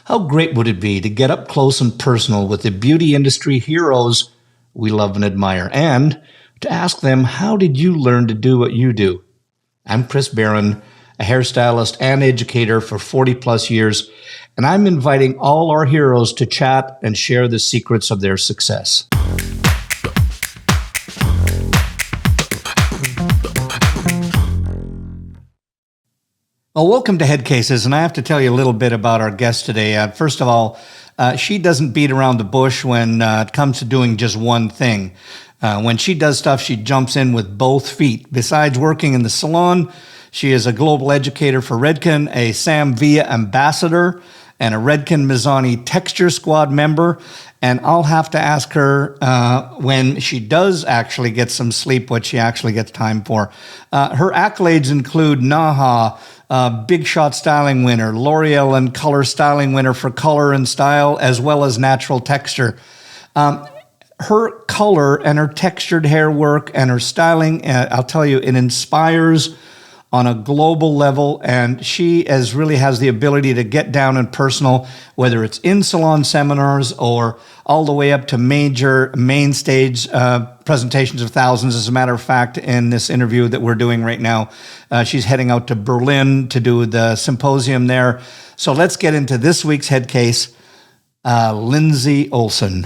How great would it be to get up close and personal with the beauty industry heroes we love and admire, and to ask them, how did you learn to do what you do? I'm Chris Baran, a hairstylist and educator for 40 plus years, and I'm inviting all our heroes to chat and share the secrets of their success. Well, welcome to Headcases, and I have to tell you a little bit about our guest today. First of all, she doesn't beat around the bush when it comes to doing just one thing. When she does stuff, she jumps in with both feet. Besides working in the salon, she is a global educator for Redken, a Sam Villa ambassador, and a Redken Mizani Texture Squad member. And I'll have to ask her when she does actually get some sleep, what she actually gets time for. Her accolades include NAHA, Big Shot Styling winner, L'Oreal and Color Styling winner for color and style, as well as natural texture. Her color and her textured hair work and her styling, I'll tell you, it inspires on a global level, and she really has the ability to get down and personal, whether it's in salon seminars or all the way up to major main stage presentations of thousands. As a matter of fact, in this interview that we're doing right now, she's heading out to Berlin to do the symposium there. So let's get into this week's head case, Lindsey Olson.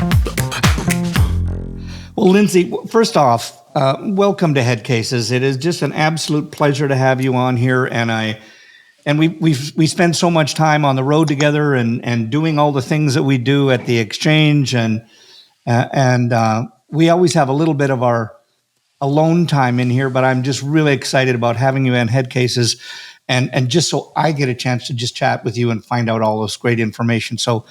Well, Lindsey, first off, welcome to Headcases. It is just an absolute pleasure to have you on here, and we spend so much time on the road together and doing all the things that we do at the exchange, and we always have a little bit of our alone time in here. But I'm just really excited about having you in Headcases, and just so I get a chance to just chat with you and find out all this great information. So,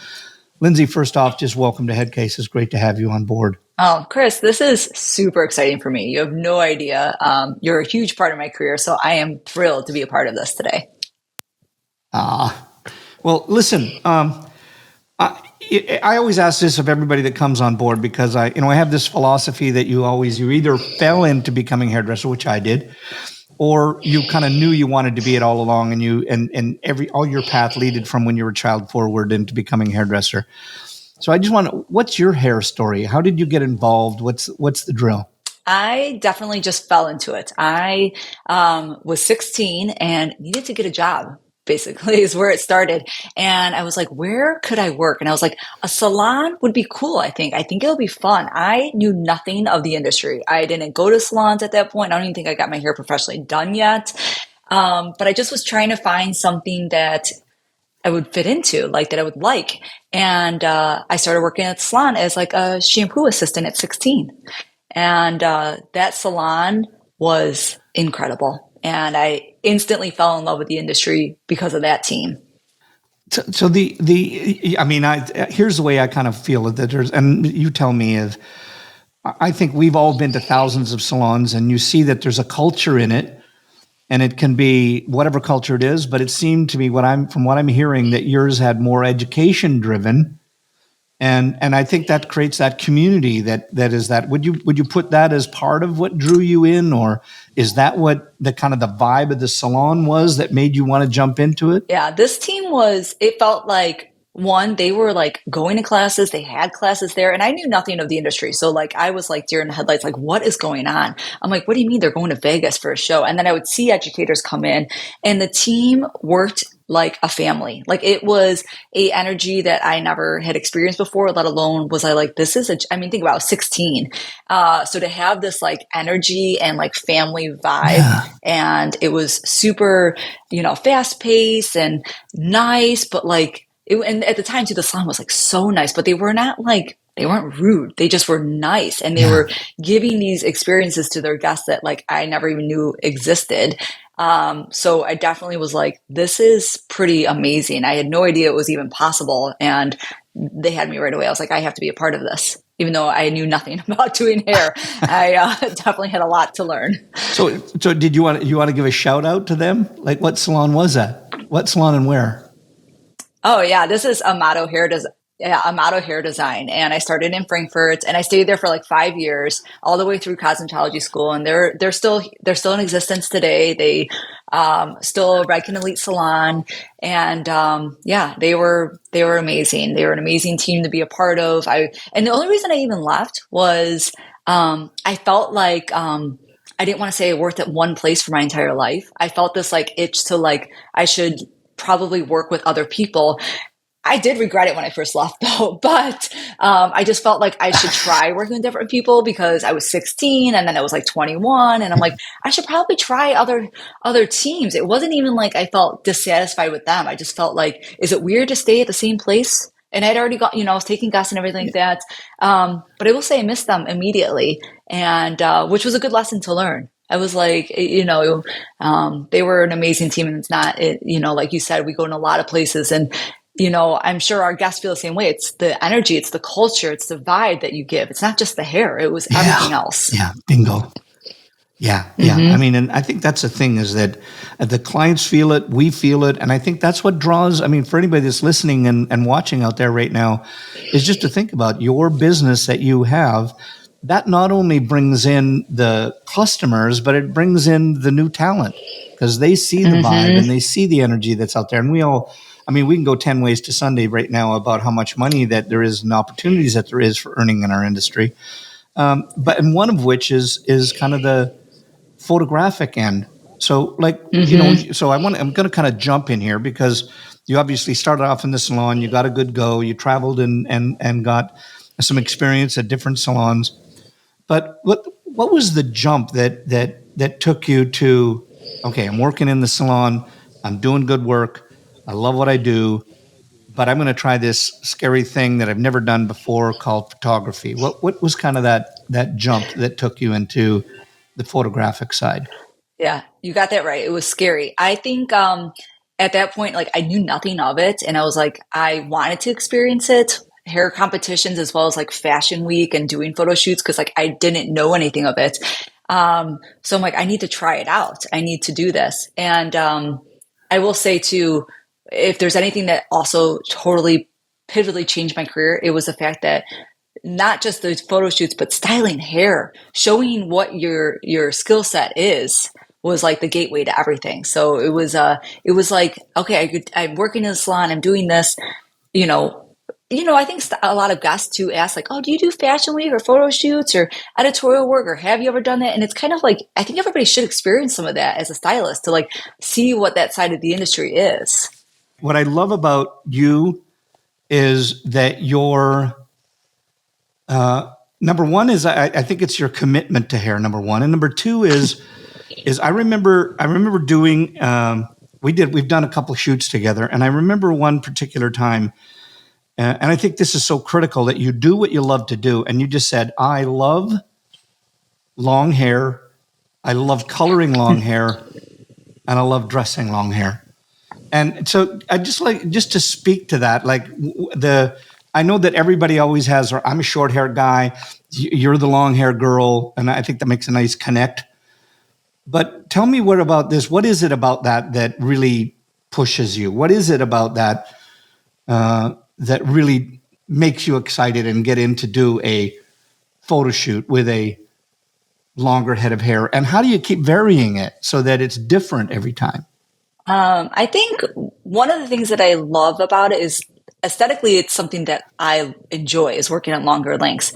Lindsey, first off, just welcome to Headcases. Great to have you on board. Oh, Chris, this is super exciting for me. You have no idea. You're a huge part of my career, so I am thrilled to be a part of this today. Well, listen, I always ask this of everybody that comes on board, because I have this philosophy that you either fell into becoming a hairdresser, which I did, or you kind of knew you wanted to be it all along, and all your path leaded from when you were a child forward into becoming a hairdresser. So I just what's your hair story? How did you get involved? What's the drill? I definitely just fell into it. I was 16 and needed to get a job, basically, is where it started. And I was like, where could I work? And I was like, a salon would be cool, I think. I think it'll be fun. I knew nothing of the industry. I didn't go to salons at that point. I don't even think I got my hair professionally done yet. But I just was trying to find something that I would fit into, like that I would like. And I started working at the salon as like a shampoo assistant at 16. And that salon was incredible. And I instantly fell in love with the industry because of that team. So here's the way I kind of feel that and you tell me, is I think we've all been to thousands of salons, and you see that there's a culture in it. And it can be whatever culture it is, but it seemed to me from what I'm hearing, that yours had more education driven, and I think that creates that community that is that. Would you put that as part of what drew you in, or is that what the kind of the vibe of the salon was that made you want to jump into it? Yeah, this team it felt like, one, they were like going to classes, they had classes there, and I knew nothing of the industry. So like, I was like deer in the headlights, like, what is going on? I'm like, what do you mean they're going to Vegas for a show? And then I would see educators come in, and the team worked like a family. Like, it was a energy that I never had experienced before, let alone was I like, think about it, I was 16. So to have this like energy and like family vibe, yeah. And it was super, fast paced and nice, but like, and at the time too, the salon was like so nice, but they weren't rude. They just were nice. And they were giving these experiences to their guests that like I never even knew existed. So I definitely was like, this is pretty amazing. I had no idea it was even possible. And they had me right away. I was like, I have to be a part of this. Even though I knew nothing about doing hair, I definitely had a lot to learn. So did you want to give a shout out to them? Like, what salon was that? What salon and where? Oh yeah, this is Amato Hair Yeah, Amato Hair Design, and I started in Frankfurt, and I stayed there for like 5 years, all the way through cosmetology school, and they're still in existence today. They still a Redken Elite Salon, and yeah, they were amazing. They were an amazing team to be a part of. And the only reason I even left was I felt like I didn't want to say I worked at one place for my entire life. I felt this like itch to like I should probably work with other people. I did regret it when I first left though, but I just felt like I should try working with different people because I was 16 and then I was like 21 and I'm like, I should probably try other teams. It wasn't even like I felt dissatisfied with them. I just felt like, is it weird to stay at the same place? And I'd already got, I was taking Gus and everything like that. But I will say I missed them immediately, and which was a good lesson to learn. I was like, they were an amazing team, and it's not, like you said, we go in a lot of places, and I'm sure our guests feel the same way. It's the energy, it's the culture, it's the vibe that you give. It's not just the hair; it was everything else. Yeah, bingo. Yeah, yeah. I mean, and I think that's the thing is that the clients feel it, we feel it, and I think that's what draws. I mean, for anybody that's listening and watching out there right now, is just to think about your business that you have. That not only brings in the customers, but it brings in the new talent because they see the vibe and they see the energy that's out there. And we all, I mean, we can go 10 ways to Sunday right now about how much money that there is and opportunities that there is for earning in our industry. But and one of which is kind of the photographic end. So like, so I'm going to kind of jump in here because you obviously started off in the salon, you got a good go, you traveled and got some experience at different salons. But what was the jump that took you to, okay, I'm working in the salon, I'm doing good work, I love what I do, but I'm going to try this scary thing that I've never done before called photography. What was kind of that jump that took you into the photographic side? Yeah, you got that right. It was scary. I think at that point, like I knew nothing of it, and I was like, I wanted to experience it, hair competitions as well as like fashion week and doing photo shoots because like I didn't know anything of it. So I'm like, I need to try it out. I need to do this, and I will say too, if there's anything that also totally pivotally changed my career, it was the fact that not just those photo shoots, but styling hair, showing what your skill set is was like the gateway to everything. So it was like, okay, I'm working in a salon, I'm doing this, you know, I think a lot of guests too ask like, oh, do you do fashion week or photo shoots or editorial work or have you ever done that? And it's kind of like, I think everybody should experience some of that as a stylist to like see what that side of the industry is. What I love about you is that you're number one is I think it's your commitment to hair. Number one, and number two is I remember doing we've done a couple of shoots together, and I remember one particular time, and I think this is so critical that you do what you love to do, and you just said, I love long hair, I love coloring long hair, and I love dressing long hair. And so I just like just to speak to that, like I know that everybody always has, or I'm a short hair guy, you're the long hair girl, and I think that makes a nice connect. But tell me what about this? What is it about that really pushes you? What is it about that that really makes you excited and get in to do a photo shoot with a longer head of hair? And how do you keep varying it so that it's different every time? I think one of the things that I love about it is aesthetically, it's something that I enjoy is working on longer lengths.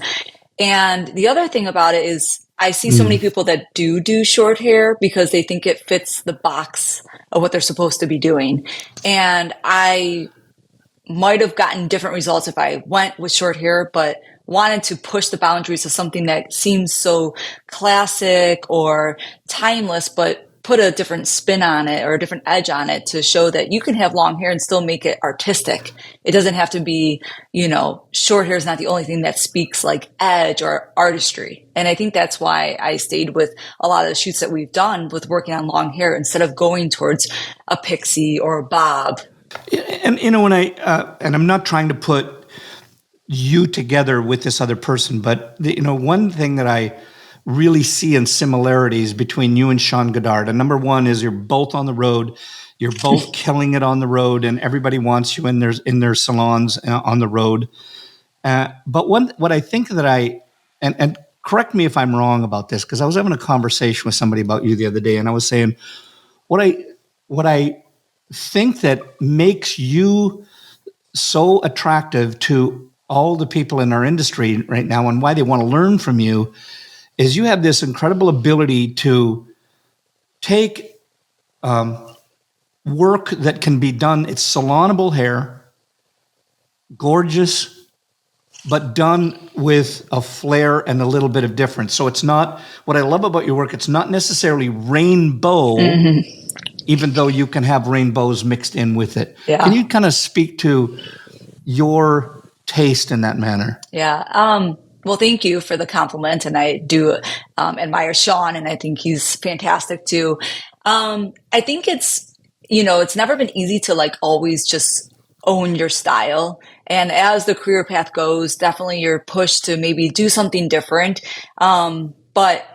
And the other thing about it is I see so many people that do short hair because they think it fits the box of what they're supposed to be doing. And I might have gotten different results if I went with short hair, but wanted to push the boundaries of something that seems so classic or timeless, but put a different spin on it or a different edge on it to show that you can have long hair and still make it artistic. It doesn't have to be, short hair is not the only thing that speaks like edge or artistry. And I think that's why I stayed with a lot of the shoots that we've done with working on long hair instead of going towards a pixie or a bob. And when and I'm not trying to put you together with this other person, but one thing that I really see in similarities between you and Sean Goddard, and number one is you're both on the road, You're both killing it on the road, and everybody wants you in their salons on the road. But what I think that and correct me if I'm wrong about this, because I was having a conversation with somebody about you the other day, and I was saying what I think that makes you so attractive to all the people in our industry right now, and why they want to learn from you, is you have this incredible ability to take work that can be done. It's salonable hair, gorgeous, but done with a flair and a little bit of difference. So it's not, what I love about your work, it's not necessarily rainbow, even though you can have rainbows mixed in with it. Yeah. Can you kind of speak to your taste in that manner? Yeah. Well, thank you for the compliment. And I do admire Sean, and I think he's fantastic too. I think it's never been easy to like always just own your style. And as the career path goes, definitely you're pushed to maybe do something different. But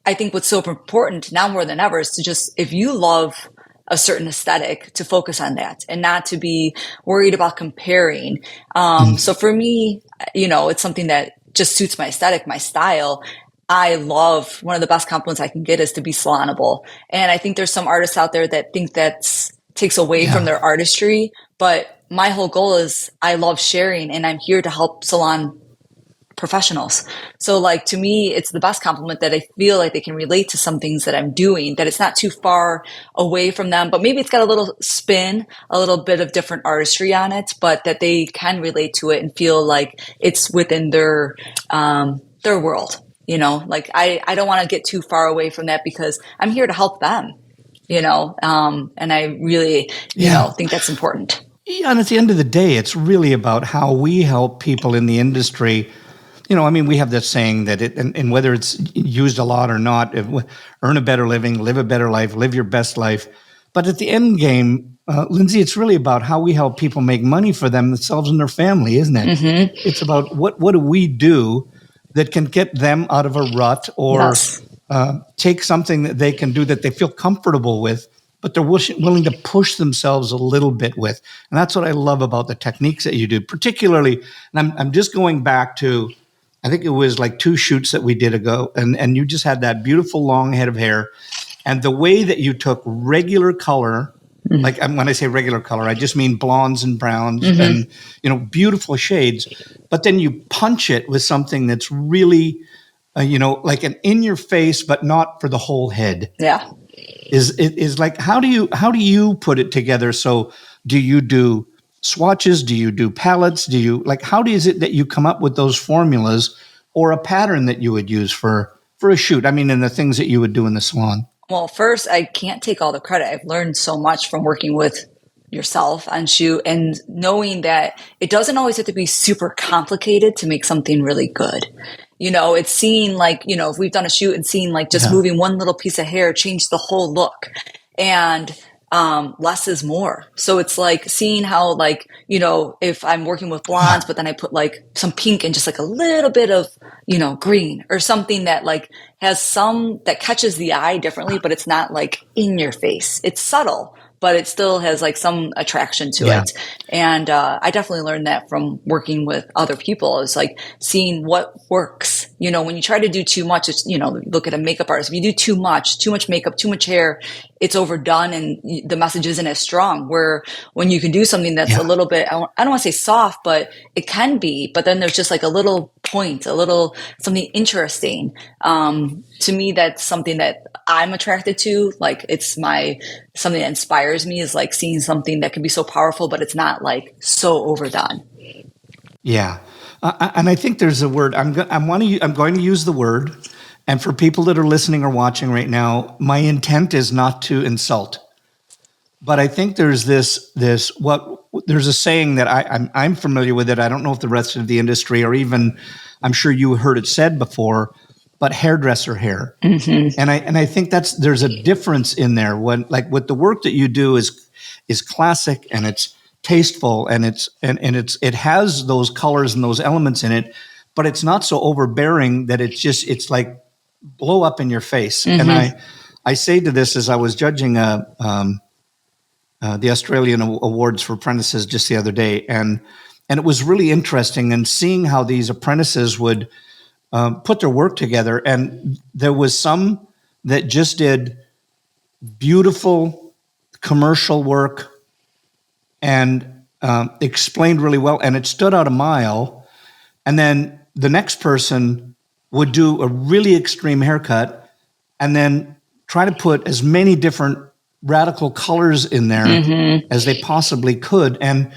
I think what's so important now more than ever is to just, if you love a certain aesthetic, to focus on that and not to be worried about comparing. So for me, it's something that just suits my aesthetic, my style. I love, one of the best compliments I can get is to be salonable. And I think there's some artists out there that think takes away from their artistry. But my whole goal is I love sharing, and I'm here to help salon professionals. So like, to me, it's the best compliment that I feel like they can relate to some things that I'm doing, that it's not too far away from them, but maybe it's got a little spin, a little bit of different artistry on it, but that they can relate to it and feel like it's within their world. Like I don't want to get too far away from that, because I'm here to help them, and I really, think that's important. Yeah, and at the end of the day, it's really about how we help people in the industry. We have this saying that and whether it's used a lot or not, earn a better living, live a better life, live your best life. But at the end game, Lindsey, it's really about how we help people make money for themselves and their family, isn't it? Mm-hmm. It's about what do we do that can get them out of a rut, or take something that they can do that they feel comfortable with, but they're willing to push themselves a little bit with. And that's what I love about the techniques that you do, particularly, and I'm just going back to, I think it was like 2 shoots that we did ago, and you just had that beautiful long head of hair, and the way that you took regular color, like when I say regular color, I just mean blondes and browns and, beautiful shades, but then you punch it with something that's really, like an in your face, but not for the whole head. Yeah. Is like, how do you put it together? So do you do swatches? Do you do palettes? How is it that you come up with those formulas, or a pattern that you would use for a shoot? I mean, and the things that you would do in the salon. Well, first, I can't take all the credit. I've learned so much from working with yourself on shoot, and knowing that it doesn't always have to be super complicated to make something really good. It's seeing like, if we've done a shoot and seeing like just moving one little piece of hair change the whole look, and less is more. So it's like seeing how, like, if I'm working with blondes, but then I put like some pink and just like a little bit of, green, or something that like has that catches the eye differently, but it's not like in your face. It's subtle, but it still has like some attraction to it. And I definitely learned that from working with other people. It's like seeing what works. When you try to do too much, it's, look at a makeup artist. If you do too much makeup, too much hair, it's overdone and the message isn't as strong. Where when you can do something that's a little bit, I don't want to say soft, but it can be, but then there's just like a little point, something interesting. To me, that's something that I'm attracted to. Like, it's something that inspires me, is like seeing something that can be so powerful, but it's not like so overdone. Yeah. And I think there's a word, I'm going to use the word, and for people that are listening or watching right now, my intent is not to insult, but I think there's there's a saying that I'm familiar with it. I don't know if the rest of the industry, or even, I'm sure you heard it said before, but hairdresser hair. Mm-hmm. And I think there's a difference in there, when, like, what the work that you do is classic, and it's tasteful, and it has those colors and those elements in it, but it's not so overbearing that it's like blow up in your face. Mm-hmm. And I say to this, as I was judging a the Australian Awards for Apprentices just the other day, and it was really interesting and seeing how these apprentices would put their work together. And there was some that just did beautiful commercial work and explained really well, and it stood out a mile. And then the next person would do a really extreme haircut and then try to put as many different radical colors in there as they possibly could. And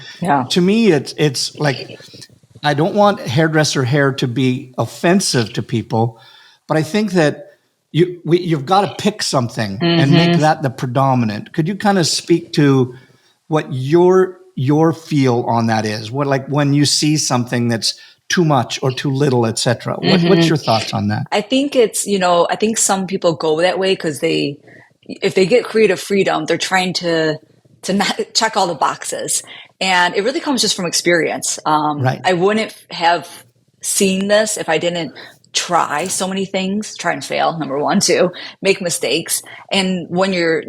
to me, it's like, I don't want hairdresser hair to be offensive to people, but I think that you've got to pick something and make that the predominant. Could you kind of speak to what your feel on that is? What, like, when you see something that's too much or too little, et cetera? What's your thoughts on that? I think it's, I think some people go that way because if they get creative freedom, they're trying to not check all the boxes. And it really comes just from experience. Right. I wouldn't have seen this if I didn't try so many things, try and fail, number one, two, make mistakes. And when you're,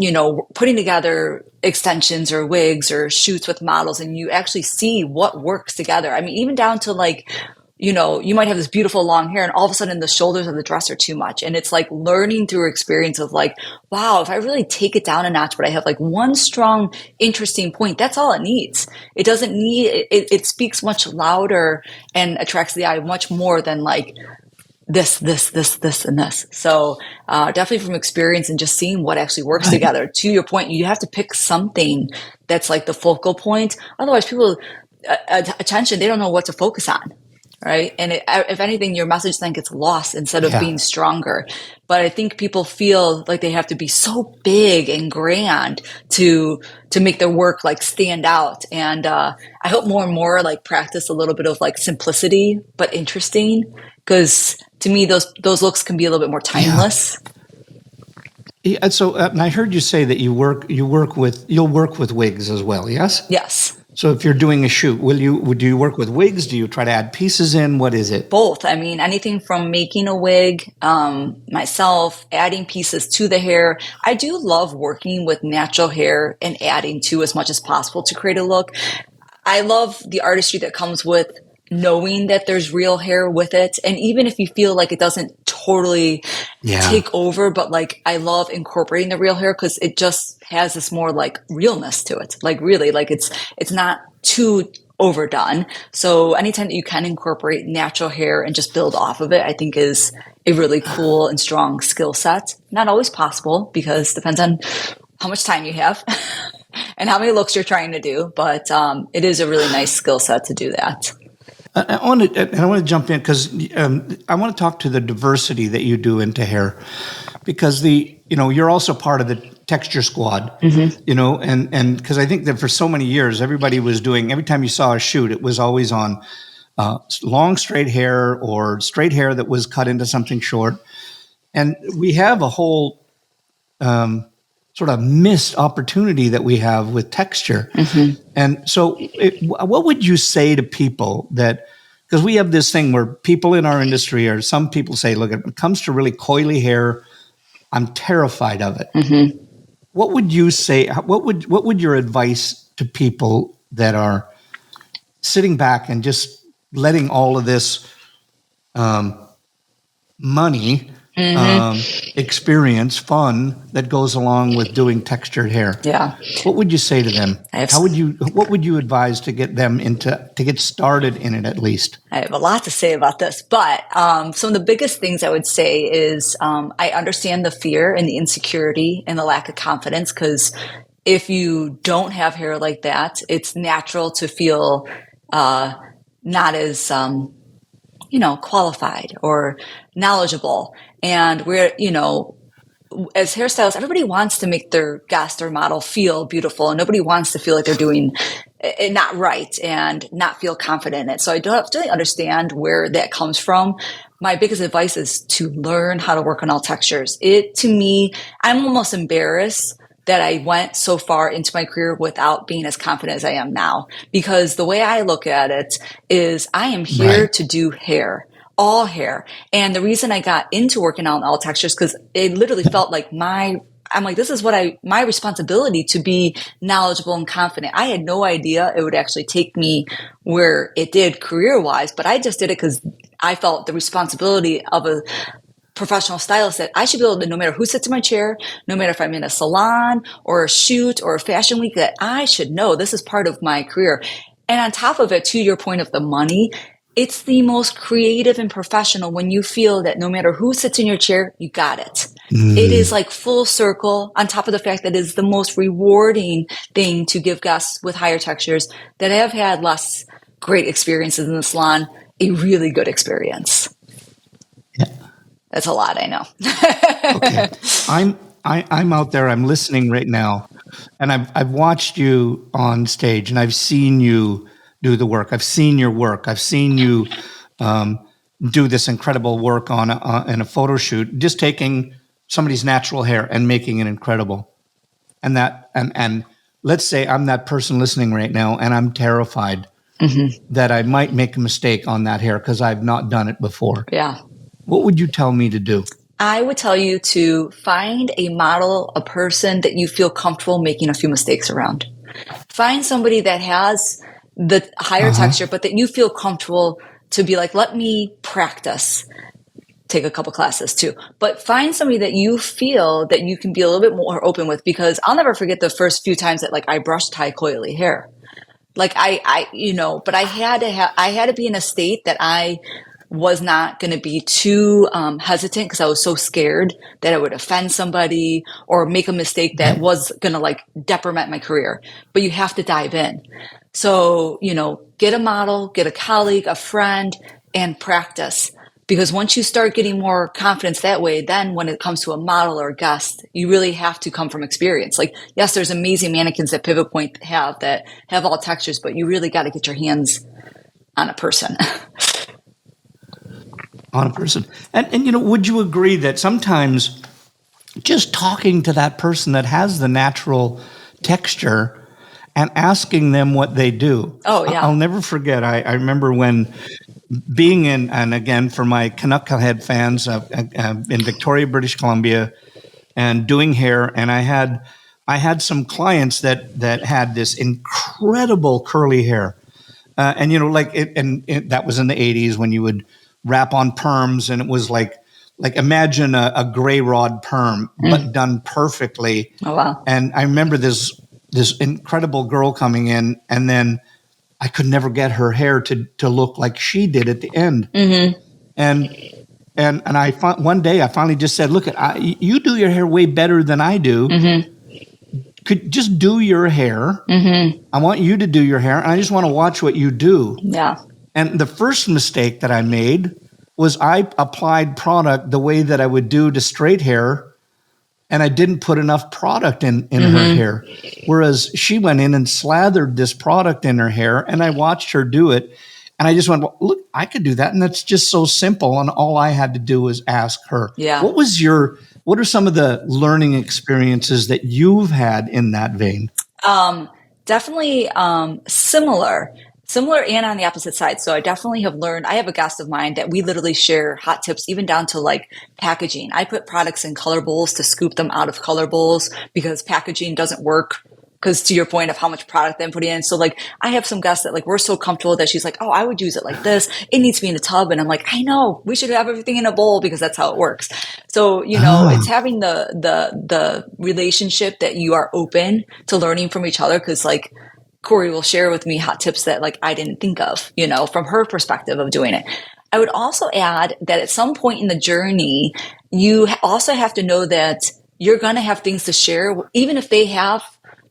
putting together extensions or wigs or shoots with models and you actually see what works together. I mean, even down to like, you might have this beautiful long hair and all of a sudden the shoulders of the dress are too much. And it's like learning through experience of like, wow, if I really take it down a notch, but I have like one strong, interesting point, that's all it needs. It doesn't need, it speaks much louder and attracts the eye much more than like this, and this. So definitely from experience and just seeing what actually works together. To your point, you have to pick something that's like the focal point. Otherwise people, attention, they don't know what to focus on. Right. And if anything, your message then gets lost instead of being stronger. But I think people feel like they have to be so big and grand to make their work like stand out. And I hope more and more like practice a little bit of like simplicity, but interesting, because to me, those looks can be a little bit more timeless. Yeah. And so and I heard you say that you'll work with wigs as well. Yes. Yes. So if you're doing a shoot, do you work with wigs? Do you try to add pieces in? What is it? Both. I mean, anything from making a wig, myself, adding pieces to the hair. I do love working with natural hair and adding to as much as possible to create a look. I love the artistry that comes with knowing that there's real hair with it. And even if you feel like it doesn't totally take over, but like I love incorporating the real hair because it just has this more like realness to it. Like really, like it's not too overdone. So anytime that you can incorporate natural hair and just build off of it, I think is a really cool and strong skill set. Not always possible because it depends on how much time you have and how many looks you're trying to do. But it is a really nice skill set to do that. I want to jump in because I want to talk to the diversity that you do into hair, because you're also part of the Texture Squad, and because I think that for so many years everybody was doing, every time you saw a shoot, it was always on long straight hair or straight hair that was cut into something short, and we have a whole sort of missed opportunity that we have with texture. And so what would you say to people that, because we have this thing where people in our industry, or some people say, look, when it comes to really coily hair, I'm terrified of it. What would you say? What would your advice to people that are sitting back and just letting all of this money, experience, fun that goes along with doing textured hair? Yeah. What would you say to them? What would you advise to get them to get started in it at least? I have a lot to say about this, but some of the biggest things I would say is I understand the fear and the insecurity and the lack of confidence, because if you don't have hair like that, it's natural to feel not as qualified or knowledgeable. And we're, as hairstylists, everybody wants to make their guest or model feel beautiful, and nobody wants to feel like they're doing it not right and not feel confident in it. So I don't really understand where that comes from. My biggest advice is to learn how to work on all textures. To me, I'm almost embarrassed that I went so far into my career without being as confident as I am now, because the way I look at it is I am here to do hair. All hair. And the reason I got into working on all textures, because it literally felt like my I'm like, this is my responsibility to be knowledgeable and confident. I had no idea it would actually take me where it did career wise, but I just did it because I felt the responsibility of a professional stylist that I should be able to, no matter who sits in my chair, no matter if I'm in a salon or a shoot or a fashion week, that I should know this is part of my career. And on top of it, to your point of the money, it's the most creative and professional when you feel that no matter who sits in your chair, you got it. It is like full circle, on top of the fact that it is the most rewarding thing to give guests with higher textures that have had less great experiences in the salon, a really good experience. Yeah. That's a lot, I know. Okay. I'm out there, I'm listening right now, and I've watched you on stage, and I've seen you do the work. I've seen your work. I've seen you do this incredible work in a photo shoot, just taking somebody's natural hair and making it incredible. And let's say I'm that person listening right now, and I'm terrified that I might make a mistake on that hair because I've not done it before. Yeah. What would you tell me to do? I would tell you to find a model, a person that you feel comfortable making a few mistakes around. Find somebody that has the higher texture, but that you feel comfortable to be like, let me practice. Take a couple classes too, but find somebody that you feel that you can be a little bit more open with, because I'll never forget the first few times that like I brush tie coily hair. Like but I had to be in a state that I was not going to be too hesitant, because I was so scared that it would offend somebody or make a mistake that was going to like detriment my career. But you have to dive in. So, get a model, get a colleague, a friend, and practice. Because once you start getting more confidence that way, then when it comes to a model or a guest, you really have to come from experience. Like, yes, there's amazing mannequins that Pivot Point have all textures, but you really got to get your hands on a person. On a person. And would you agree that sometimes just talking to that person that has the natural texture and asking them what they do? Oh, yeah. I'll never forget. I remember when being in, and again, for my Canuck Head fans, in Victoria, British Columbia, and doing hair, and I had some clients that had this incredible curly hair. And that was in the 80s when you would wrap on perms, and it was like imagine a gray rod perm, but done perfectly. Oh, wow. And I remember this incredible girl coming in, and then I could never get her hair to look like she did at the end. Mm-hmm. And one day I finally just said, look, you do your hair way better than I do. Mm-hmm. Could just do your hair. Mm-hmm. I want you to do your hair, and I just want to watch what you do. Yeah. And the first mistake that I made was I applied product the way that I would do to straight hair, and I didn't put enough product in her hair. Whereas she went in and slathered this product in her hair, and I watched her do it. And I just went, well, look, I could do that. And that's just so simple. And all I had to do was ask her. Yeah. What are some of the learning experiences that you've had in that vein? Definitely similar and on the opposite side. So I definitely have learned. I have a guest of mine that we literally share hot tips, even down to like packaging. I put products in color bowls to scoop them out of color bowls because packaging doesn't work. Because to your point of how much product I'm putting in. So like I have some guests that like we're so comfortable that she's like, oh, I would use it like this. It needs to be in a tub. And I'm like, I know, we should have everything in a bowl because that's how it works. So, it's having the relationship that you are open to learning from each other. Cause like Corey will share with me hot tips that like I didn't think of, from her perspective of doing it. I would also add that at some point in the journey, you also have to know that you're going to have things to share, even if they have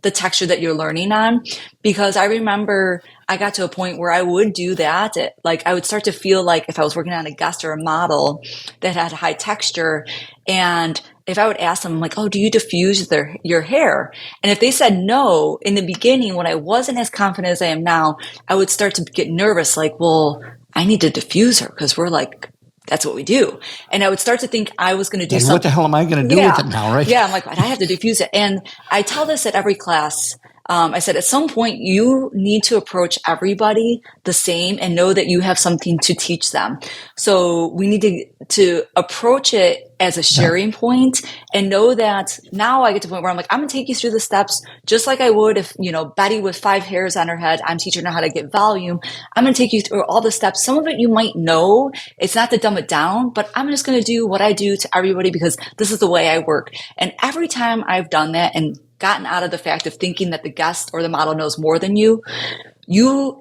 the texture that you're learning on. Because I remember I got to a point where I would do that. I would start to feel like if I was working on a guest or a model that had high texture, and if I would ask them, I'm like, oh, do you diffuse your hair? And if they said no, in the beginning, when I wasn't as confident as I am now, I would start to get nervous, like, well, I need to diffuse her because we're like, that's what we do. And I would start to think I was going to do something. What the hell am I going to do with it now, right? Yeah, I'm like, I have to diffuse it. And I tell this at every class. I said, at some point, you need to approach everybody the same and know that you have something to teach them. So we need to approach it as a sharing point and know that now I get to the point where I'm like, I'm going to take you through the steps just like I would if, Betty with 5 hairs on her head, I'm teaching her how to get volume. I'm going to take you through all the steps. Some of it you might know. It's not to dumb it down, but I'm just going to do what I do to everybody because this is the way I work. And every time I've done that and gotten out of the fact of thinking that the guest or the model knows more than you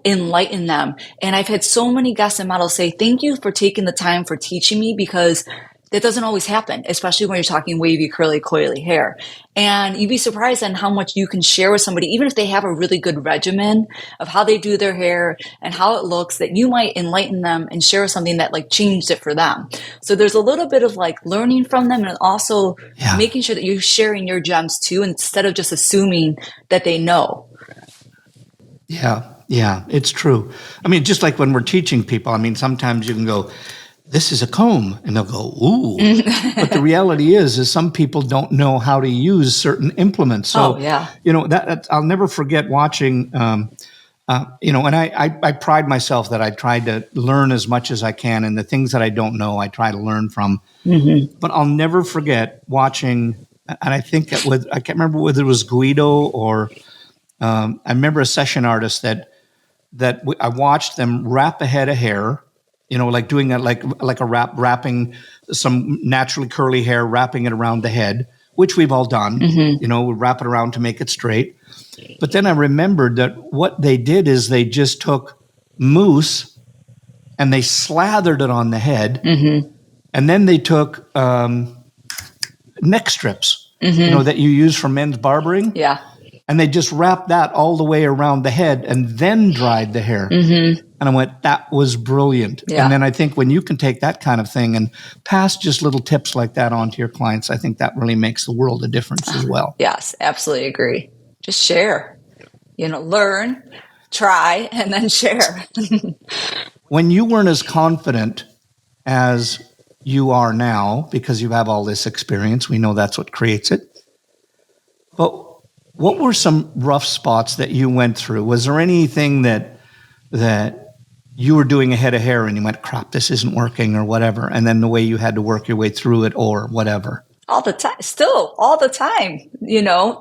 enlighten them. And I've had so many guests and models say, thank you for taking the time for teaching me, because that doesn't always happen, especially when you're talking wavy, curly, coily hair. And you'd be surprised on how much you can share with somebody, even if they have a really good regimen of how they do their hair and how it looks, that you might enlighten them and share something that like changed it for them. So there's a little bit of like learning from them and also making sure that you're sharing your gems too, instead of just assuming that they know. Yeah, it's true. I mean, just like when we're teaching people, I mean, sometimes you can go, this is a comb, and they'll go, ooh. But the reality is some people don't know how to use certain implements. So, that I'll never forget watching, and I pride myself that I try to learn as much as I can, and the things that I don't know, I try to learn from. Mm-hmm. But I'll never forget watching, and I think I can't remember whether it was Guido or I remember a session artist that I watched them wrap a head of hair, like doing a, like a wrapping some naturally curly hair, wrapping it around the head, which we've all done. Mm-hmm. We wrap it around to make it straight. But then I remembered that what they did is they just took mousse and they slathered it on the head. Mm-hmm. And then they took neck strips, that you use for men's barbering. Yeah. And they just wrapped that all the way around the head and then dried the hair. Mm-hmm. And I went, that was brilliant. Yeah. And then I think when you can take that kind of thing and pass just little tips like that on to your clients, I think that really makes the world a difference as well. Yes, absolutely agree. Just share, learn, try, and then share. When you weren't as confident as you are now, because you have all this experience, we know that's what creates it. But what were some rough spots that you went through? Was there anything that you were doing a head of hair and you went, crap, this isn't working or whatever, and then the way you had to work your way through it or whatever? All the time, still all the time.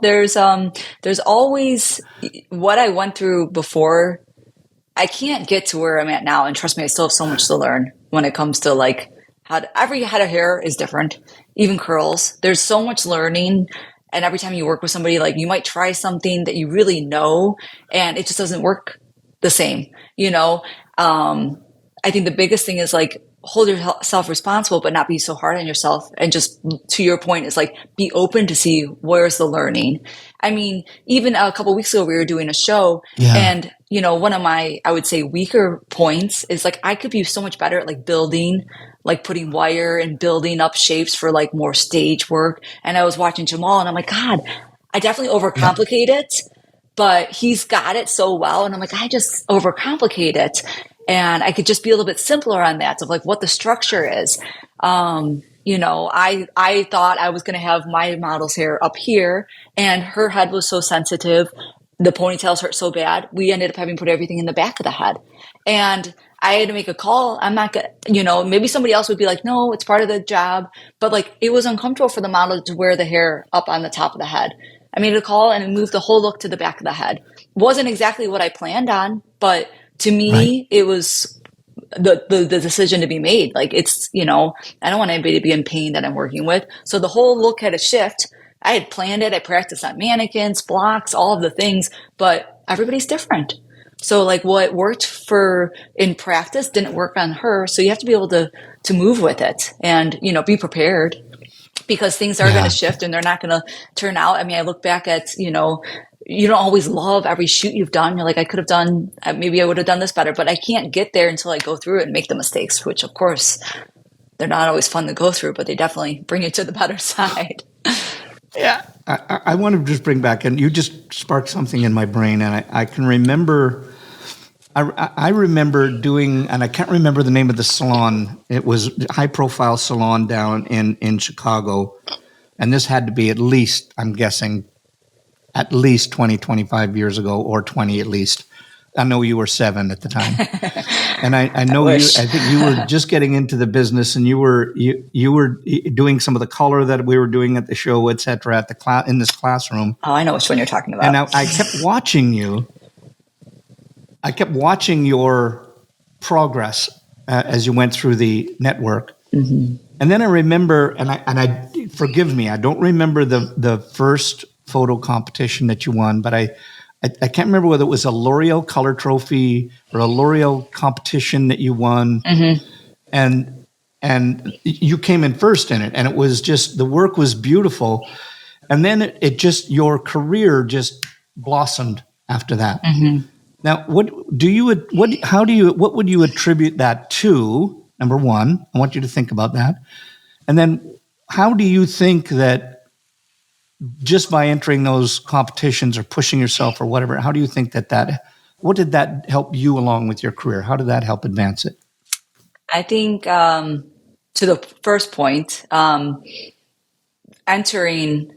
There's always what I went through before. I can't get to where I'm at now, and trust me, I still have so much to learn when it comes to like every head of hair is different, even curls. There's so much learning. And every time you work with somebody, like you might try something that you really know and it just doesn't work the same, I think the biggest thing is like hold yourself responsible, but not be so hard on yourself. And just to your point is like, be open to see where's the learning. I mean, even a couple of weeks ago, we were doing a show and, one of my, I would say weaker points is like, I could be so much better at like building, like putting wire and building up shapes for like more stage work. And I was watching Jamal and I'm like, God, I definitely overcomplicate it, but he's got it so well. And I'm like, I just overcomplicate it. And I could just be a little bit simpler on that of like what the structure is. I thought I was going to have my model's hair up here and her head was so sensitive. The ponytails hurt so bad. We ended up having to put everything in the back of the head. And I had to make a call. I'm not going to, maybe somebody else would be like, no, it's part of the job. But like, it was uncomfortable for the model to wear the hair up on the top of the head. I made a call and moved the whole look to the back of the head. Wasn't exactly what I planned on, but to me, It was the decision to be made. Like it's, I don't want anybody to be in pain that I'm working with. So the whole look had a shift. I had planned it. I practiced on mannequins, blocks, all of the things, but everybody's different. So like what worked for in practice didn't work on her. So you have to be able to move with it and, be prepared because things are going to shift and they're not going to turn out. I mean, I look back at, you don't always love every shoot you've done. You're like, maybe I would have done this better, but I can't get there until I go through it and make the mistakes, which of course they're not always fun to go through, but they definitely bring you to the better side. Yeah. I want to just bring back, and you just sparked something in my brain, and I can remember, I remember doing, and I can't remember the name of the salon. It was a high-profile salon down in Chicago, and this had to be at least, I'm guessing, at least 20, 25 years ago, or 20 at least. I know you were 7 at the time. And I know I think you were just getting into the business, and you were doing some of the color that we were doing at the show, et cetera, at the in this classroom. Oh, I know which one you're talking about. And I kept watching you. I kept watching your progress as you went through the network. Mm-hmm. And then I remember, and I forgive me, I don't remember the first photo competition that you won, but I can't remember whether it was a L'Oreal Color Trophy or a L'Oreal competition that you won. Mm-hmm. And you came in first in it, and it was just, the work was beautiful. And then it just, your career just blossomed after that. Mm-hmm. Now, what would you attribute that to? Number one, I want you to think about that. And then how do you think that just by entering those competitions or pushing yourself or whatever, how do you think what did that help you along with your career? How did that help advance it? I think to the first point, entering,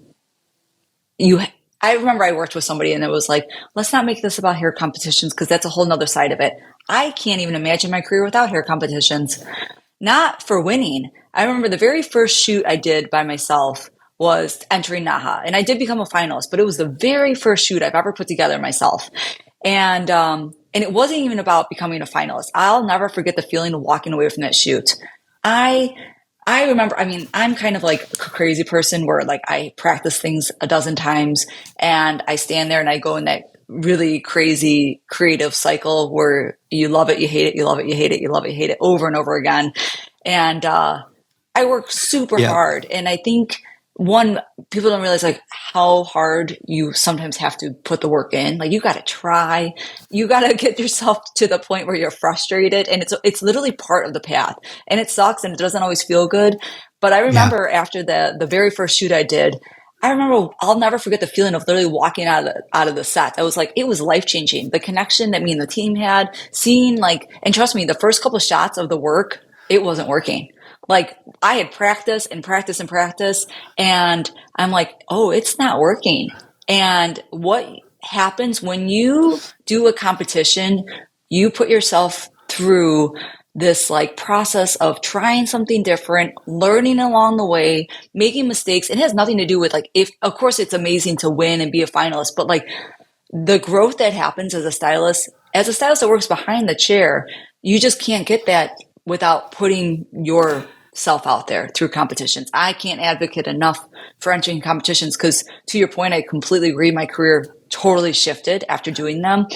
I remember I worked with somebody and it was like, let's not make this about hair competitions because that's a whole nother side of it. I can't even imagine my career without hair competitions. Not for winning. I remember the very first shoot I did by myself was entering NAHA. And I did become a finalist, but it was the very first shoot I've ever put together myself. And it wasn't even about becoming a finalist. I'll never forget the feeling of walking away from that shoot. I remember, I'm kind of like a crazy person where like I practice things a dozen times and I stand there and I go in that really crazy creative cycle where you love it, you hate it, you love it, you hate it, you love it, you hate it over and over again. And I work super hard. And I think people don't realize like how hard you sometimes have to put the work in. Like you got to try, you got to get yourself to the point where you're frustrated, and it's literally part of the path, and it sucks and it doesn't always feel good. But I remember after the very first shoot I did, I'll never forget the feeling of literally walking out of the set. I was like, it was life changing. The connection that me and the team had, seeing like, and trust me, the first couple of shots of the work, it wasn't working. Like I had practice and practice and practice, and I'm like, oh, it's not working. And what happens when you do a competition, you put yourself through this like process of trying something different, learning along the way, making mistakes. It has nothing to do with like, of course it's amazing to win and be a finalist, but like the growth that happens as a stylist that works behind the chair, you just can't get that without putting yourself out there through competitions. I can't advocate enough for entering competitions because, to your point, I completely agree. My career totally shifted after doing them.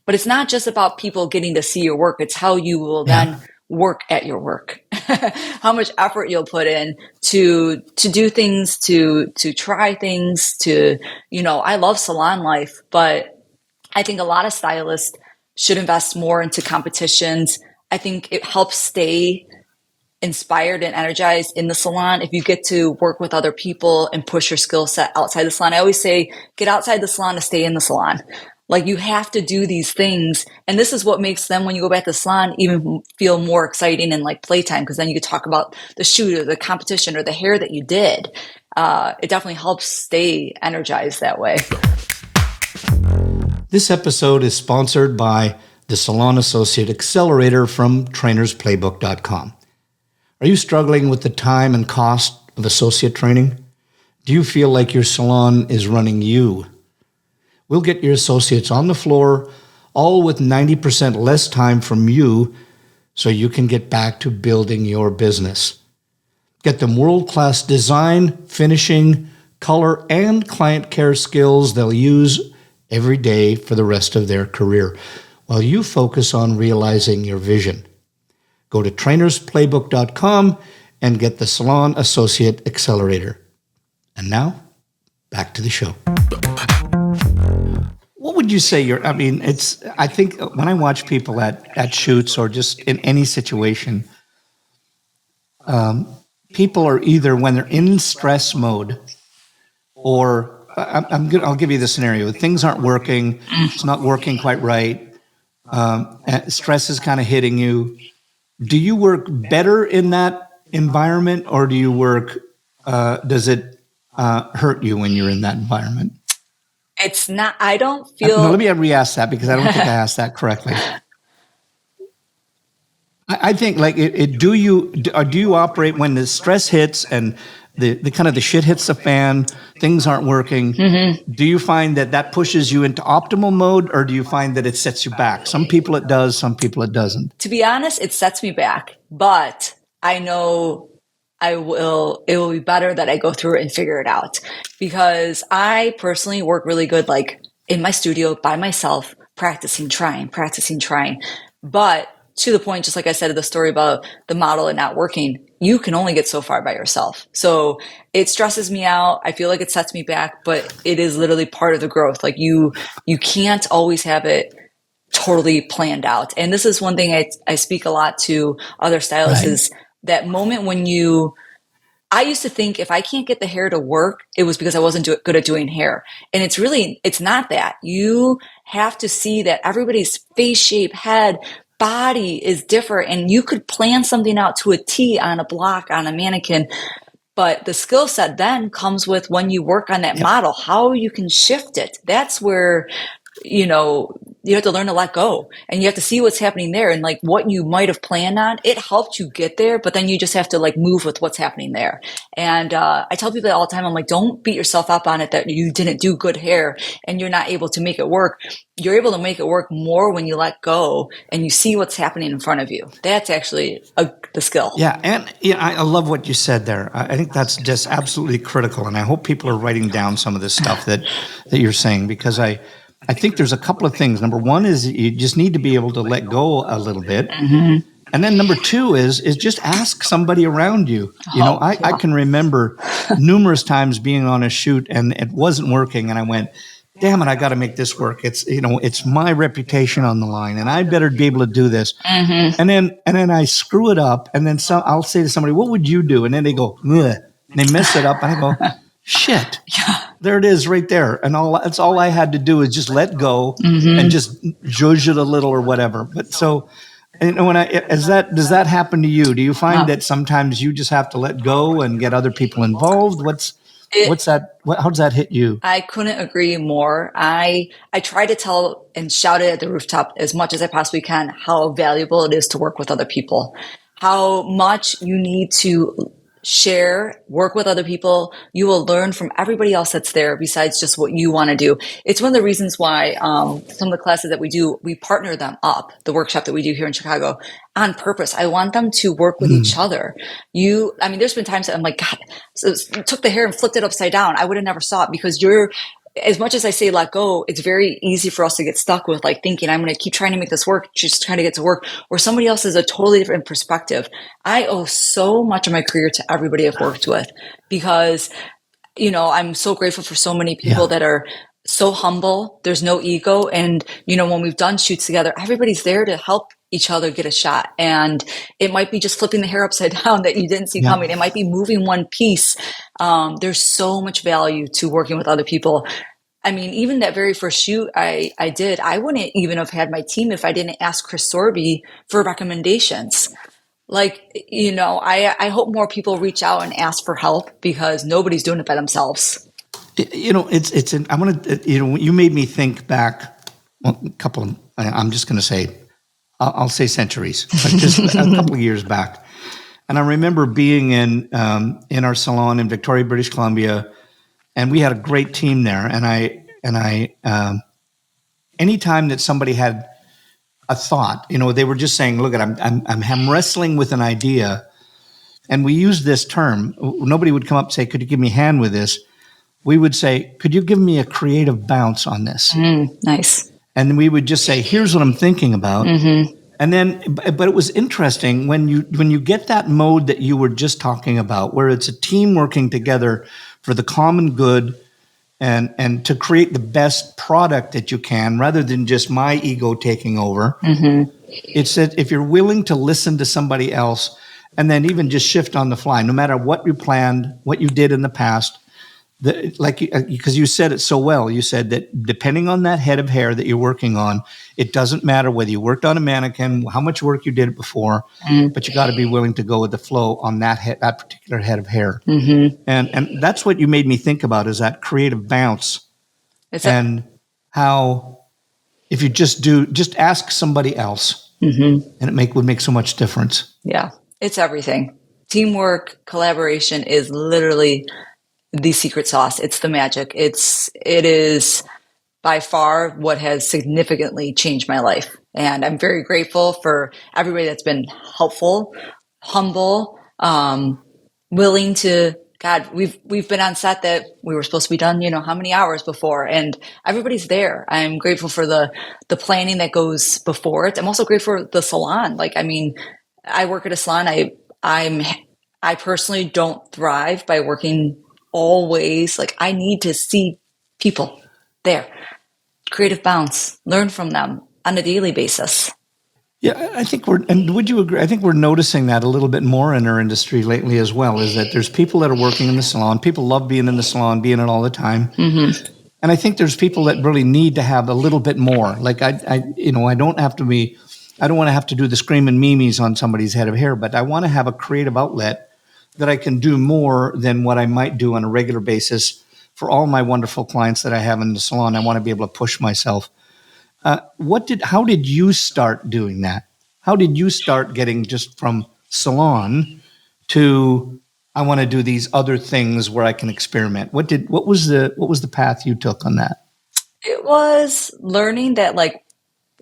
But it's not just about people getting to see your work. It's how you will then work at your work, how much effort you'll put in to do things, to try things, I love salon life, but I think a lot of stylists should invest more into competitions. I think it helps stay inspired and energized in the salon if you get to work with other people and push your skill set outside the salon. I always say, get outside the salon to stay in the salon. Like you have to do these things. And this is what makes them, when you go back to the salon, even feel more exciting and like playtime, because then you could talk about the shoot or the competition or the hair that you did. It definitely helps stay energized that way. This episode is sponsored by the Salon Associate Accelerator from trainersplaybook.com. Are you struggling with the time and cost of associate training? Do you feel like your salon is running you? We'll get your associates on the floor, all with 90% less time from you, so you can get back to building your business. Get them world-class design, finishing, color, and client care skills they'll use every day for the rest of their career, while you focus on realizing your vision. Go to trainersplaybook.com and get the Salon Associate Accelerator. And now, back to the show. What would you say I think when I watch people at shoots or just in any situation, people are either when they're in stress mode or I'll give you the scenario. Things aren't working. It's not working quite right. Stress is kind of hitting you. Do you work better in that environment, or do you work, does it hurt you when you're in that environment? It's not, I don't No, let feel, me re-ask that because I don't think I asked that correctly. I think like do you operate when the stress hits and the kind of the shit hits the fan, things aren't working? Do you find that that pushes you into optimal mode, or do you find that it sets you back? Some people it does, some people it doesn't. to be honest, it sets me back, but I know it will be better that I go through it and figure it out, because I personally work really good, like in my studio by myself, practicing, trying. But to the point, just like I said, the story about the model and not working, you can only get so far by yourself. So it stresses me out. I feel like it sets me back, but it is literally part of the growth. Like you can't always have it totally planned out. And this is one thing I speak a lot to other stylists Right. is that moment when I used to think if I can't get the hair to work, it was because I wasn't good at doing hair. And it's not that. You have to see that everybody's face shape, head, body is different. And you could plan something out to a T on a block, on a mannequin. But the skill set then comes with when you work on that Yep. model, how you can shift it. That's where, you know, you have to learn to let go, and you have to see what's happening there, and like what you might have planned on. It helped you get there, but then you just have to like move with what's happening there. And I tell people that all the time. I'm like, don't beat yourself up on it that you didn't do good hair and you're not able to make it work. You're able to make it work more when you let go and you see what's happening in front of you. That's actually the skill. Yeah, and yeah, I love what you said there. I think that's just absolutely critical, and I hope people are writing down some of this stuff that you're saying, because I think there's a couple of things. Number one is you just need to be able to let go a little bit. Mm-hmm. And then number two is just ask somebody around you. You know, I can remember numerous times being on a shoot and it wasn't working, and I went, damn it, I got to make this work. It's, you know, it's my reputation on the line, and I better be able to do this. Mm-hmm. And then I screw it up, and then I'll say to somebody, what would you do? And then they go, ugh, and they mess it up, and I go, shit. Yeah. There it is right there. And that's all I had to do is just let go Mm-hmm. and just judge it a little or whatever. But so, and does that happen to you? Do you find that sometimes you just have to let go and get other people involved? How does that hit you? I couldn't agree more. I try to tell and shout it at the rooftop as much as I possibly can how valuable it is to work with other people, how much you need to share, work with other people. You will learn from everybody else that's there besides just what you want to do. It's one of the reasons why some of the classes that we do, we partner them up, the workshop that we do here in Chicago, on purpose. I want them to work with each other. There's been times that I'm like, God, so took the hair and flipped it upside down. I would have never saw it, because as much as I say let go, it's very easy for us to get stuck with like thinking I'm going to keep trying to make this work, just trying to get to work, or somebody else has a totally different perspective. I owe so much of my career to everybody I've worked with, because, you know, I'm so grateful for so many people that are so humble. There's no ego. And, you know, when we've done shoots together, everybody's there to help each other get a shot. And it might be just flipping the hair upside down that you didn't see coming. It might be moving one piece. There's so much value to working with other people. I mean, even that very first shoot I did, I wouldn't even have had my team if I didn't ask Chris Sorby for recommendations. Like, you know, I hope more people reach out and ask for help, because nobody's doing it by themselves. You know, I want to, you know, you made me think back I'm just going to say, I'll say centuries, but just a couple of years back. And I remember being in our salon in Victoria, British Columbia, and we had a great team there. And I anytime that somebody had a thought, you know, they were just saying, look, I'm wrestling with an idea. And we used this term. Nobody would come up and say, could you give me a hand with this? We would say, could you give me a creative bounce on this? Nice. And we would just say, here's what I'm thinking about. Mm-hmm. And then, but it was interesting when you get that mode that you were just talking about, where it's a team working together for the common good and to create the best product that you can, rather than just my ego taking over. Mm-hmm. It's that if you're willing to listen to somebody else and then even just shift on the fly, no matter what you planned, what you did in the past, because you said it so well. You said that depending on that head of hair that you're working on, it doesn't matter whether you worked on a mannequin, how much work you did it before, but you got to be willing to go with the flow on that particular head of hair. Mm-hmm. And that's what you made me think about, is that creative bounce It's a, and how if you just ask somebody else, and would make so much difference. yeah, it's everything. Teamwork, collaboration is literally the secret sauce. It's the magic. It is by far what has significantly changed my life. And I'm very grateful for everybody that's been helpful, humble, willing to, God, we've been on set that we were supposed to be done, how many hours before, and everybody's there. I'm grateful for the planning that goes before it. I'm also grateful for the salon. Like, I mean, I work at a salon. I personally don't thrive by working always. Like, I need to see people there, creative bounce, learn from them on a daily basis. Yeah, I think and would you agree? I think we're noticing that a little bit more in our industry lately as well, is that there's people that are working in the salon. People love being in the salon, being it all the time. Mm-hmm. And I think there's people that really need to have a little bit more. Like I don't want to have to do the screaming memes on somebody's head of hair, but I want to have a creative outlet that I can do more than what I might do on a regular basis for all my wonderful clients that I have in the salon. I want to be able to push myself. How did you start doing that? How did you start getting just from salon to I want to do these other things where I can experiment? What was the path you took on that? It was learning that, like,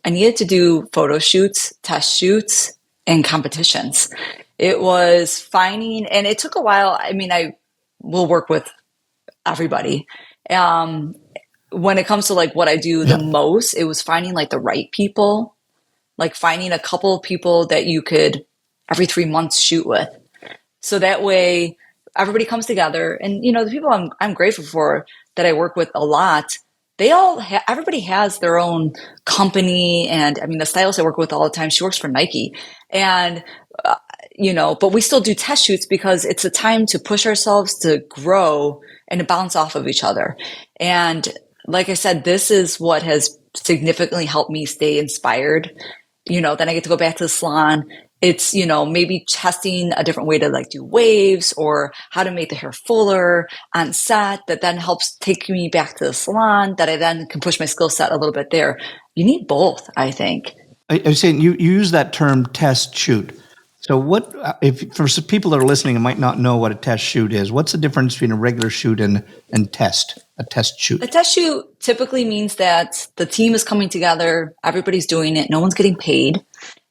I needed to do photo shoots, test shoots, and competitions. It was finding, and it took a while. I mean, I will work with everybody. When it comes to like what I do the most, it was finding like the right people, like finding a couple of people that you could every 3 months shoot with. So that way everybody comes together, and the people I'm grateful for that I work with a lot, everybody has their own company. And I mean, the stylist I work with all the time, she works for Nike, and but we still do test shoots because it's a time to push ourselves, to grow, and to bounce off of each other. And like I said, this is what has significantly helped me stay inspired. Then I get to go back to the salon. It's, maybe testing a different way to like do waves or how to make the hair fuller on set, that then helps take me back to the salon, that I then can push my skill set a little bit there. You need both, I think. I was saying you use that term test shoot. So if for some people that are listening and might not know what a test shoot is, what's the difference between a regular shoot and a test shoot? A test shoot typically means that the team is coming together, everybody's doing it, no one's getting paid.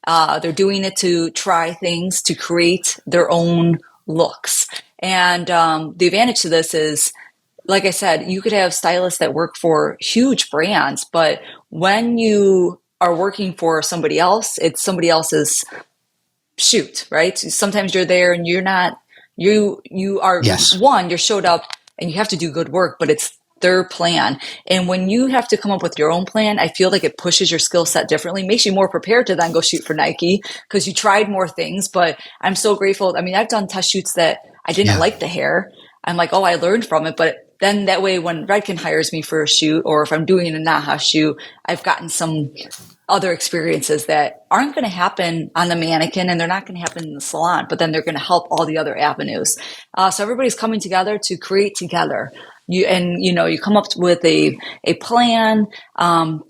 They're doing it to try things, to create their own looks. And the advantage to this is, like I said, you could have stylists that work for huge brands, but when you are working for somebody else, it's somebody else's shoot, right? Sometimes you're there and you're not, you are, yes. You're showed up and you have to do good work, but it's their plan. And when you have to come up with your own plan, I feel like it pushes your skill set differently, makes you more prepared to then go shoot for Nike because you tried more things. But I'm so grateful. I mean, I've done test shoots that I didn't like the hair. I'm like, oh, I learned from it. But then that way, when Redken hires me for a shoot, or if I'm doing a NAHA shoot, I've gotten some other experiences that aren't going to happen on the mannequin, and they're not going to happen in the salon, but then they're going to help all the other avenues. So everybody's coming together to create together. You come up with a plan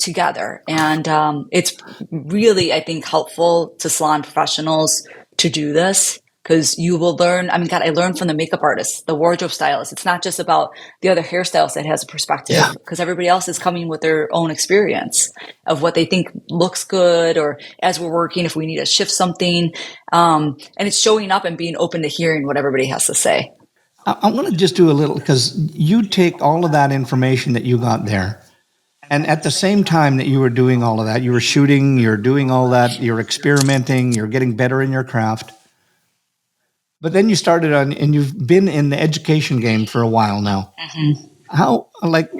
together, and it's really, I think, helpful to salon professionals to do this. Because you will learn, I mean, God, I learned from the makeup artist, the wardrobe stylist. It's not just about the other hairstylist that has a perspective, because everybody else is coming with their own experience of what they think looks good, or as we're working, if we need to shift something. And it's showing up and being open to hearing what everybody has to say. I want to just do a little, because you take all of that information that you got there, and at the same time that you were doing all of that, you were shooting, you're doing all that, you're experimenting, you're getting better in your craft. But then you started on, and you've been in the education game for a while now. Mm-hmm. How, like,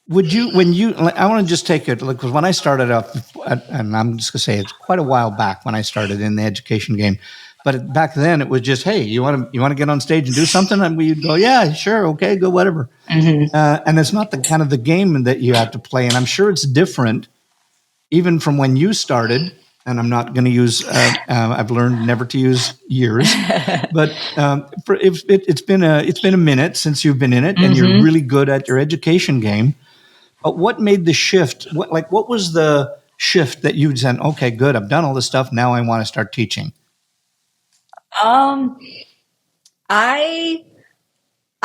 would you, I want to just take it, because when I started off, and I'm just going to say it's quite a while back when I started in the education game, but back then it was just, hey, you want to get on stage and do something? And we'd go, yeah, sure, okay, go, whatever. Mm-hmm. And it's not the kind of the game that you have to play. And I'm sure it's different even from when you started. And I'm not going to use, I've learned never to use years, but it's been a minute since you've been in it, and you're really good at your education game. But what made the shift? What was the shift that you said, okay, good, I've done all this stuff. Now I want to start teaching? Um, I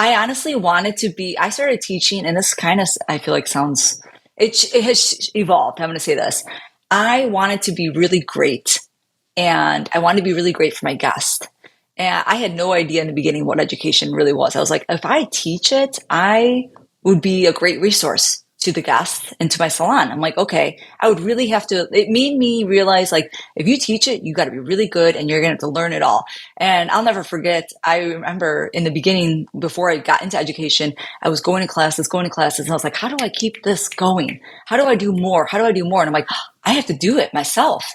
I honestly wanted to be, I started teaching, and this kind of, I feel like sounds, it has evolved. I'm going to say this. I wanted to be really great, and I wanted to be really great for my guests. And I had no idea in the beginning what education really was. I was like, if I teach it, I would be a great resource to the guests and to my salon. I'm like, okay, I would really have to, it made me realize like, if you teach it, you got to be really good and you're going to have to learn it all. And I'll never forget, I remember in the beginning, before I got into education, I was going to classes, and I was like, how do I keep this going? How do I do more? How do I do more? And I'm like, I have to do it myself.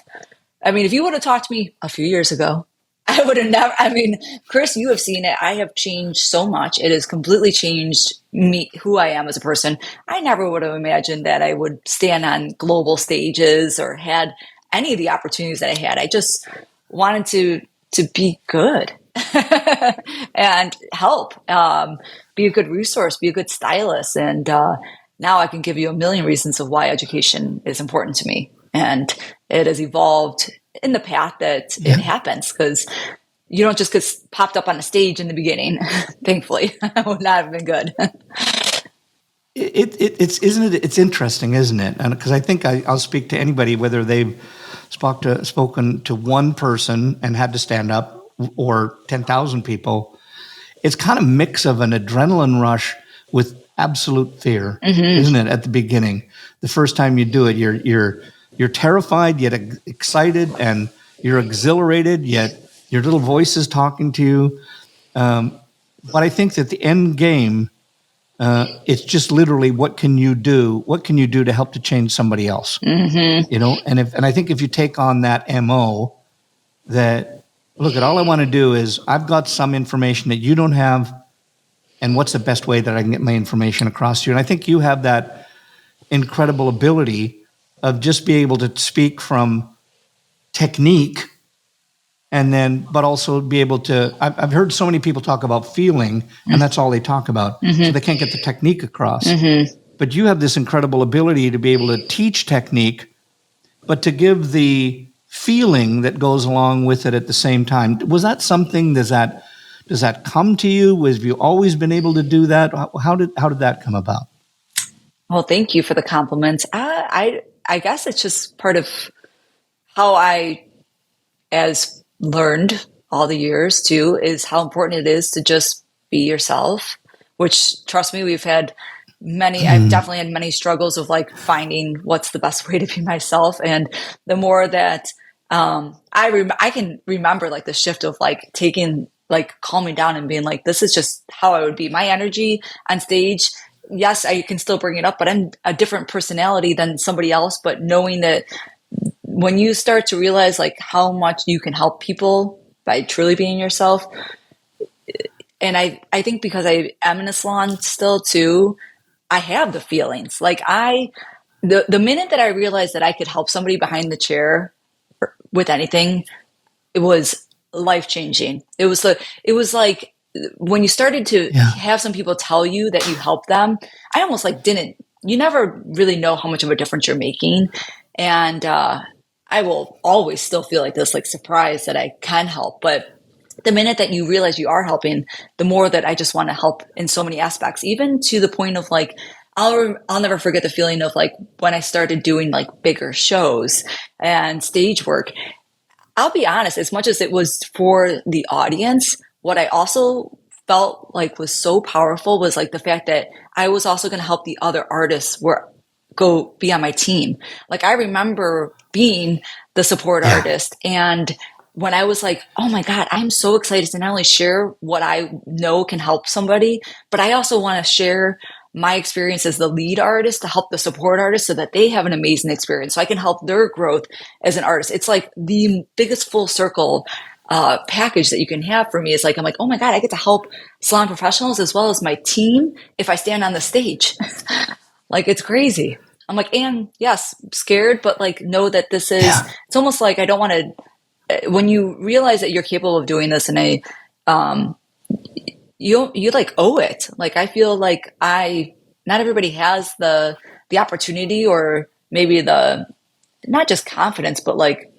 I mean, if you would have talked to me a few years ago, I would have never, I mean, Chris, you have seen it. I have changed so much. It has completely changed me, who I am as a person. I never would have imagined that I would stand on global stages or had any of the opportunities that I had. I just wanted to be good and help, be a good resource, be a good stylist. And now I can give you a million reasons of why education is important to me. And it has evolved in the path that it happens, because you don't just get popped up on a stage in the beginning. Thankfully, that would not have been good. It's interesting, isn't it? And because I think I'll speak to anybody, whether they've spoken to one person and had to stand up or 10,000 people. It's kind of mix of an adrenaline rush with absolute fear, isn't it? At the beginning, the first time you do it, you're terrified, yet excited, and you're exhilarated, yet your little voice is talking to you. But I think that the end game, it's just literally what can you do? What can you do to help to change somebody else? You know, and I think if you take on that MO, that look at all I want to do is I've got some information that you don't have, and what's the best way that I can get my information across to you? And I think you have that incredible ability of just be able to speak from technique, and then, but also be able to, I've heard so many people talk about feeling, and that's all they talk about. So they can't get the technique across. But you have this incredible ability to be able to teach technique, but to give the feeling that goes along with it at the same time. Was that something, does that come to you? Have you always been able to do that? How did that come about? Well, thank you for the compliments. I guess it's just part of how I as learned all the years too, is how important it is to just be yourself, which, trust me, we've had many, I've definitely had many struggles of like finding what's the best way to be myself. And the more that I can remember like the shift of like taking, like calming down and being like, this is just how I would be. My energy on stage, yes, I can still bring it up, but I'm a different personality than somebody else. But knowing that when you start to realize like how much you can help people by truly being yourself. And I think because I am in a salon still too, I have the feelings like the minute that I realized that I could help somebody behind the chair with anything, it was life changing. It was like when you started to have some people tell you that you help them, I almost like you never really know how much of a difference you're making. And, I will always still feel like this, like surprised that I can help. But the minute that you realize you are helping, the more that I just want to help in so many aspects, even to the point of like, I'll never forget the feeling of like when I started doing like bigger shows and stage work. I'll be honest, as much as it was for the audience, what I also felt like was so powerful was like the fact that I was also going to help the other artists go be on my team. Like I remember being the support artist, and when I was like, oh my God, I'm so excited to not only share what I know can help somebody, but I also want to share my experience as the lead artist to help the support artist so that they have an amazing experience, so I can help their growth as an artist. It's like the biggest full circle package that you can have for me. Is like, I'm like, oh my God, I get to help salon professionals as well as my team if I stand on the stage. Like, it's crazy. I'm like, and yes, scared, but like, know that this is, it's almost like I don't want to, when you realize that you're capable of doing this, and you like owe it. Like, I feel like not everybody has the the opportunity, or maybe the, not just confidence, but like,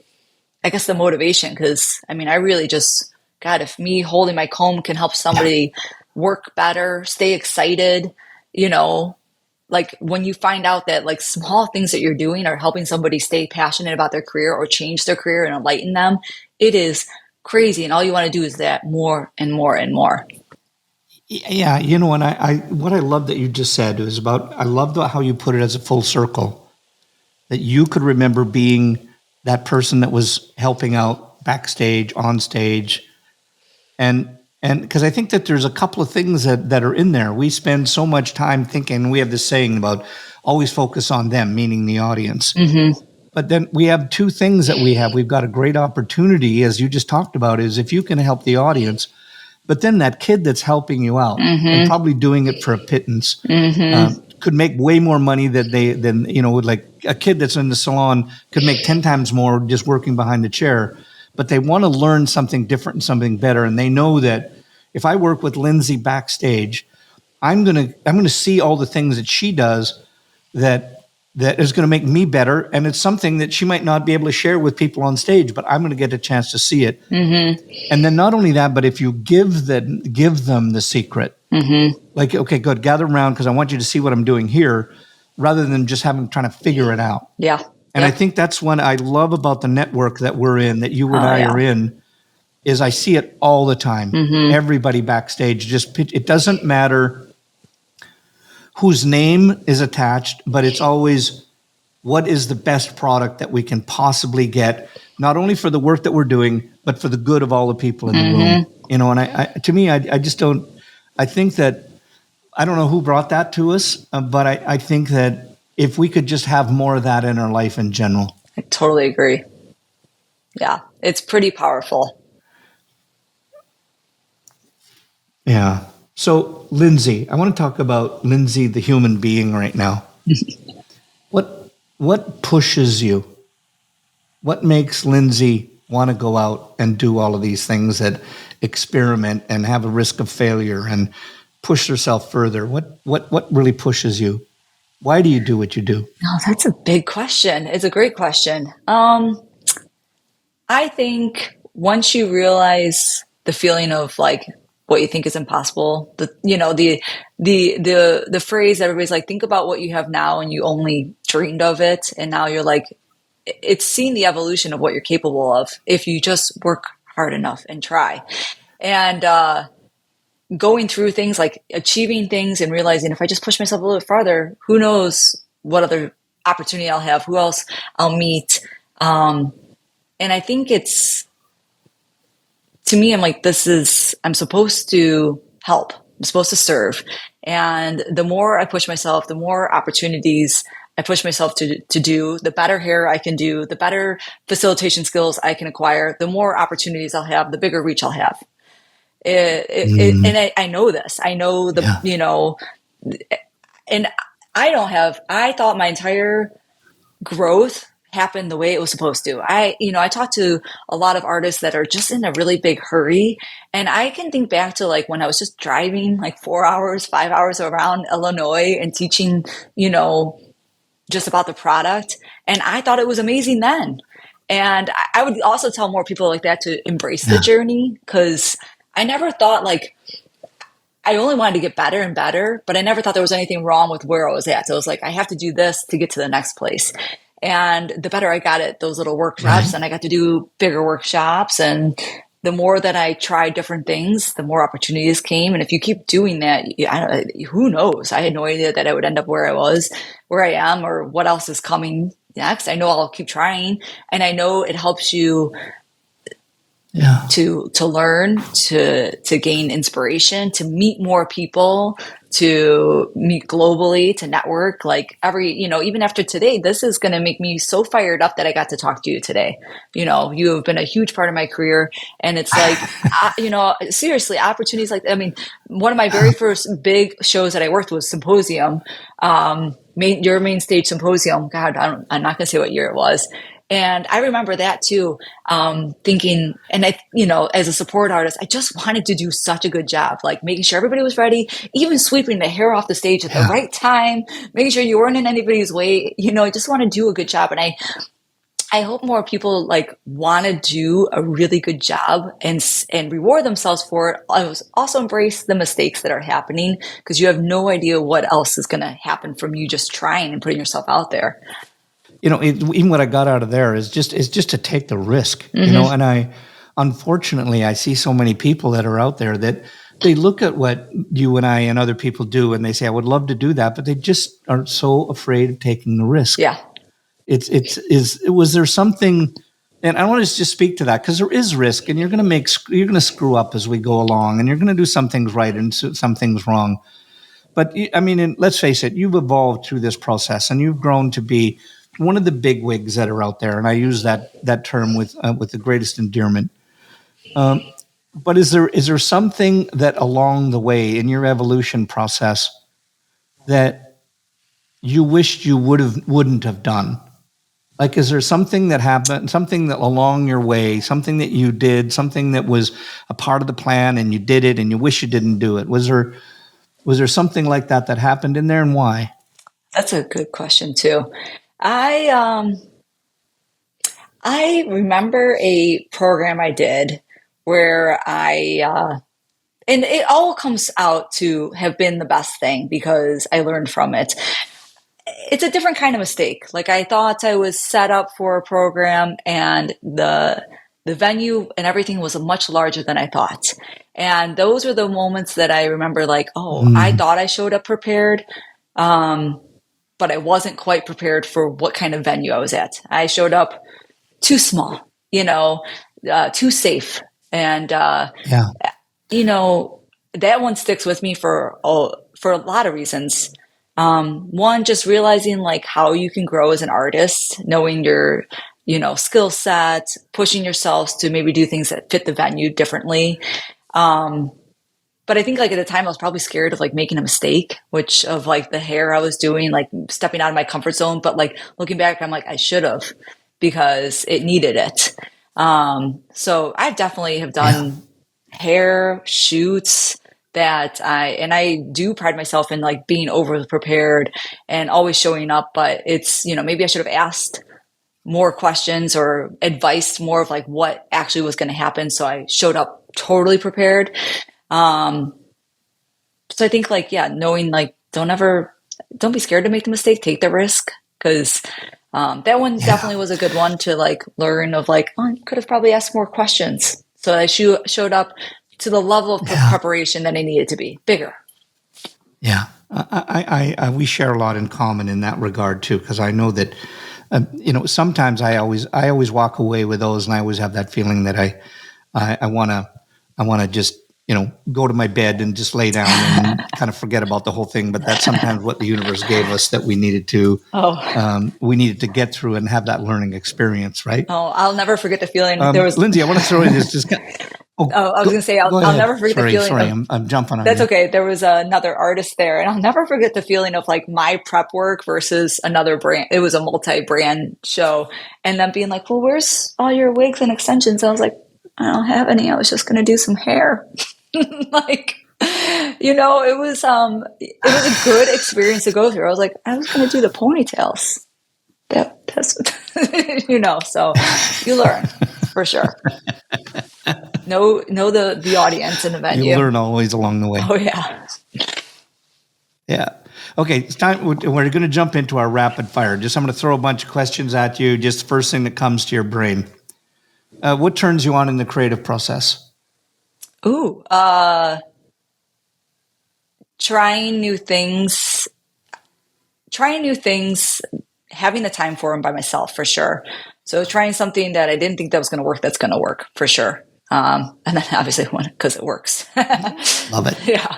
I guess the motivation. Cause I mean, I really just, God, if me holding my comb can help Yeah. somebody work better, stay excited, you know, like when you find out that like small things that you're doing are helping somebody stay passionate about their career or change their career and enlighten them, it is crazy. And all you want to do is that more and more and more. Yeah, and I what I love that you just said is about, I love how you put it as a full circle, that you could remember being that person that was helping out backstage, on stage, and because I think that there's a couple of things that are in there. We spend so much time thinking, we have this saying about always focus on them, meaning the audience. Mm-hmm. But then we have two things that we have. We've got a great opportunity, as you just talked about, is if you can help the audience, but then that kid that's helping you out and Mm-hmm. probably doing it for a pittance Mm-hmm. could make way more money than like a kid that's in the salon could make 10 times more just working behind the chair. But they want to learn something different and something better, and they know that if I work with Lindsey backstage, I'm gonna see all the things that she does that is going to make me better, and it's something that she might not be able to share with people on stage, but I'm going to get a chance to see it. Mm-hmm. And then not only that, but if you give them the secret, Mm-hmm. like, okay, good, gather around because I want you to see what I'm doing here, rather than just trying to figure it out. Yeah. And I Yep. think that's what I love about the network that we're in, that you and Oh I yeah. are in, is I see it all the time. Mm-hmm. Everybody backstage, it doesn't matter whose name is attached, but it's always what is the best product that we can possibly get, not only for the work that we're doing, but for the good of all the people in the room. Mm-hmm. And to me, I just don't, I think that, I don't know who brought that to us, but I think that if we could just have more of that in our life in general. I totally agree. Yeah. It's pretty powerful. Yeah. So, Lindsey, I want to talk about Lindsey, the human being, right now. What pushes you? What makes Lindsey want to go out and do all of these things, that experiment and have a risk of failure and push herself further? What really pushes you? Why do you do what you do? Oh, that's a big question. It's a great question. I think once you realize the feeling of like what you think is impossible, the phrase everybody's like, think about what you have now and you only dreamed of it, and now you're like, it's seeing the evolution of what you're capable of if you just work hard enough and try. And going through things like achieving things and realizing if I just push myself a little bit farther, who knows what other opportunity I'll have, who else I'll meet. And I think it's, to me, I'm like, I'm supposed to help. I'm supposed to serve. And the more I push myself, the more opportunities I push myself to do, the better hair I can do, the better facilitation skills I can acquire, the more opportunities I'll have, the bigger reach I'll have. And I know this. I know Yeah. and I thought my entire growth happened the way it was supposed to. I talk to a lot of artists that are just in a really big hurry. And I can think back to like when I was just driving like 4 hours, 5 hours around Illinois and teaching, just about the product. And I thought it was amazing then. And I would also tell more people like that to embrace the Yeah. journey, because I never thought like, I only wanted to get better and better, but I never thought there was anything wrong with where I was at. So I was like, I have to do this to get to the next place. And the better I got at those little workshops, Right. and I got to do bigger workshops, and the more that I tried different things, the more opportunities came. And if you keep doing that, who knows? I had no idea that I would end up where I am, or what else is coming next. I know I'll keep trying, and I know it helps you Yeah. to learn, to gain inspiration, to meet more people, to meet globally, to network. Like even after today, this is going to make me so fired up that I got to talk to you today. You have been a huge part of my career, and it's like, seriously, opportunities like, I mean, one of my very first big shows that I worked was Symposium, your main stage Symposium. God, I'm not going to say what year it was. And I remember that too, thinking, and as a support artist, I just wanted to do such a good job, like making sure everybody was ready, even sweeping the hair off the stage at the Yeah. right time, making sure you weren't in anybody's way. I just want to do a good job. And I hope more people like want to do a really good job and reward themselves for it. I also embrace the mistakes that are happening, because you have no idea what else is going to happen from you just trying and putting yourself out there. Even what I got out of there is just to take the risk, and unfortunately, I see so many people that are out there that they look at what you and I and other people do, and they say, I would love to do that, but they just are so afraid of taking the risk. Yeah. Was there something, and I want to just speak to that, because there is risk, and you're going to screw up as we go along, and you're going to do some things right and some things wrong. But I mean, let's face it, you've evolved through this process, and you've grown to be one of the big wigs that are out there, and I use that term with the greatest endearment. But is there something that along the way in your evolution process that you wished you wouldn't have done? Like, is there something that happened, something that along your way, something that you did, something that was a part of the plan, and you did it, and you wish you didn't do it? Was there something like that happened in there, and why? That's a good question too. I remember a program I did where and it all comes out to have been the best thing because I learned from it. It's a different kind of mistake. Like, I thought I was set up for a program, and the venue and everything was much larger than I thought. And those were the moments that I remember, like, I thought I showed up prepared. But I wasn't quite prepared for what kind of venue I was at. I showed up too small, too safe. And, that one sticks with me for a lot of reasons. One, just realizing like how you can grow as an artist, knowing your, skill set, pushing yourselves to maybe do things that fit the venue differently. But I think like at the time I was probably scared of like making a mistake, which of like the hair I was doing, like stepping out of my comfort zone. But like looking back, I'm like, I should have, because it needed it. So I definitely have done hair shoots that I do pride myself in like being over prepared and always showing up. But it's, maybe I should have asked more questions or advised more of like what actually was going to happen. So I showed up totally prepared. So I think like, knowing like, don't be scared to make the mistake, take the risk. Cause, that one definitely was a good one to like learn of like, I could have probably asked more questions. So I showed up to the level of preparation that I needed to be bigger. Yeah. We share a lot in common in that regard too. Cause I know that, sometimes I always walk away with those, and I always have that feeling that I want to just, go to my bed and just lay down and kind of forget about the whole thing. But that's sometimes what the universe gave us that we needed to get through and have that learning experience, right? Oh, I'll never forget the feeling. Lindsey, I want to throw in this. I was going to say, I'll never forget the feeling. Sorry, I'm jumping on That's you. okay. There was another artist there, and I'll never forget the feeling of like my prep work versus another brand. It was a multi-brand show, and then being like, well, where's all your wigs and extensions? I was like, I don't have any. I was just going to do some hair. Like, it was a good experience to go through. I was like, I was going to do the ponytails. That's so you learn for sure. Know the audience in the venue. You learn always along the way. Oh yeah. Yeah. Okay, it's time. We're going to jump into our rapid fire. I'm going to throw a bunch of questions at you. Just the first thing that comes to your brain. What turns you on in the creative process? Ooh, trying new things, having the time for them by myself for sure. So trying something that I didn't think that was going to work, that's going to work for sure. And then obviously because it works. Love it. Yeah.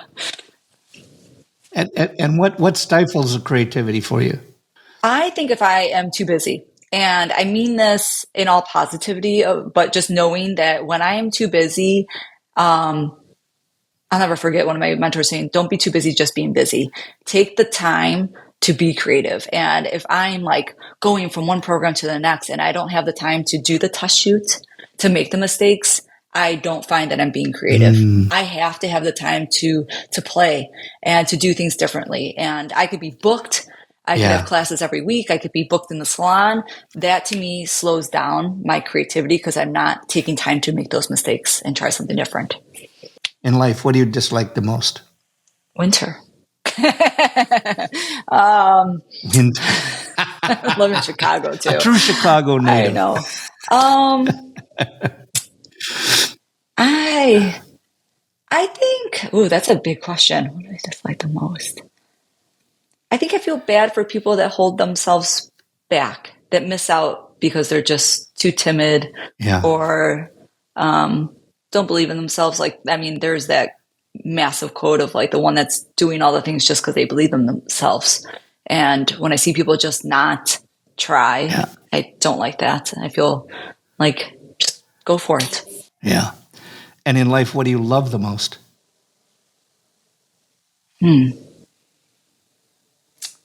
And what stifles the creativity for you? I think if I am too busy, and I mean this in all positivity, but just knowing that when I am too busy, I'll never forget one of my mentors saying, don't be too busy just being busy. Take the time to be creative. And if I'm like going from one program to the next and I don't have the time to do the test shoot, to make the mistakes, I don't find that I'm being creative. I have to have the time to play and to do things differently. And I could be booked. I could have classes every week. I could be booked in the salon. That to me slows down my creativity because I'm not taking time to make those mistakes and try something different. In life, what do you dislike the most? Winter. Winter. I live in Chicago too. A true Chicago native. I know. I think, that's a big question. What do I dislike the most? I think I feel bad for people that hold themselves back, that miss out because they're just too timid or don't believe in themselves. Like, I mean, there's that massive quote of like the one that's doing all the things just because they believe in themselves. And when I see people just not try, I don't like that. I feel like just go for it. Yeah. And in life, what do you love the most?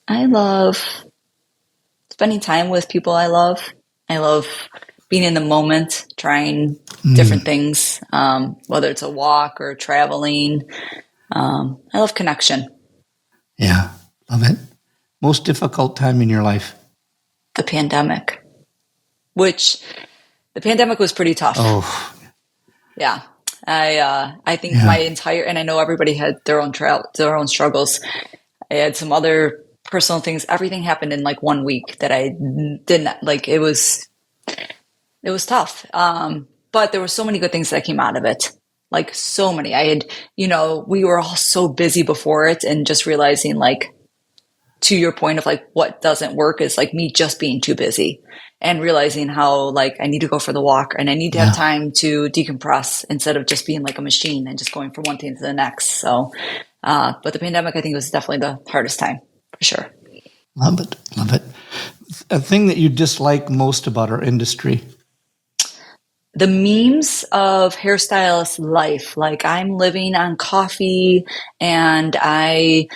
I love spending time with people I love. I love being in the moment, trying different things, whether it's a walk or traveling. I love connection. Yeah, love it. Most difficult time in your life? The pandemic, which the pandemic was pretty tough. Oh, yeah. I think my entire, and I know everybody had their own their own struggles. I had some other personal things. Everything happened in like 1 week that I didn't like. It was tough. But there were so many good things that came out of it. Like so many. I had, we were all so busy before it, and just realizing, like, to your point of like what doesn't work is like me just being too busy, and realizing how like I need to go for the walk and I need to have time to decompress instead of just being like a machine and just going from one thing to the next. So, but the pandemic, I think, was definitely the hardest time for sure. Love it. Love it. A thing that you dislike most about our industry? The memes of hairstylist life. Like, I'm living on coffee and I,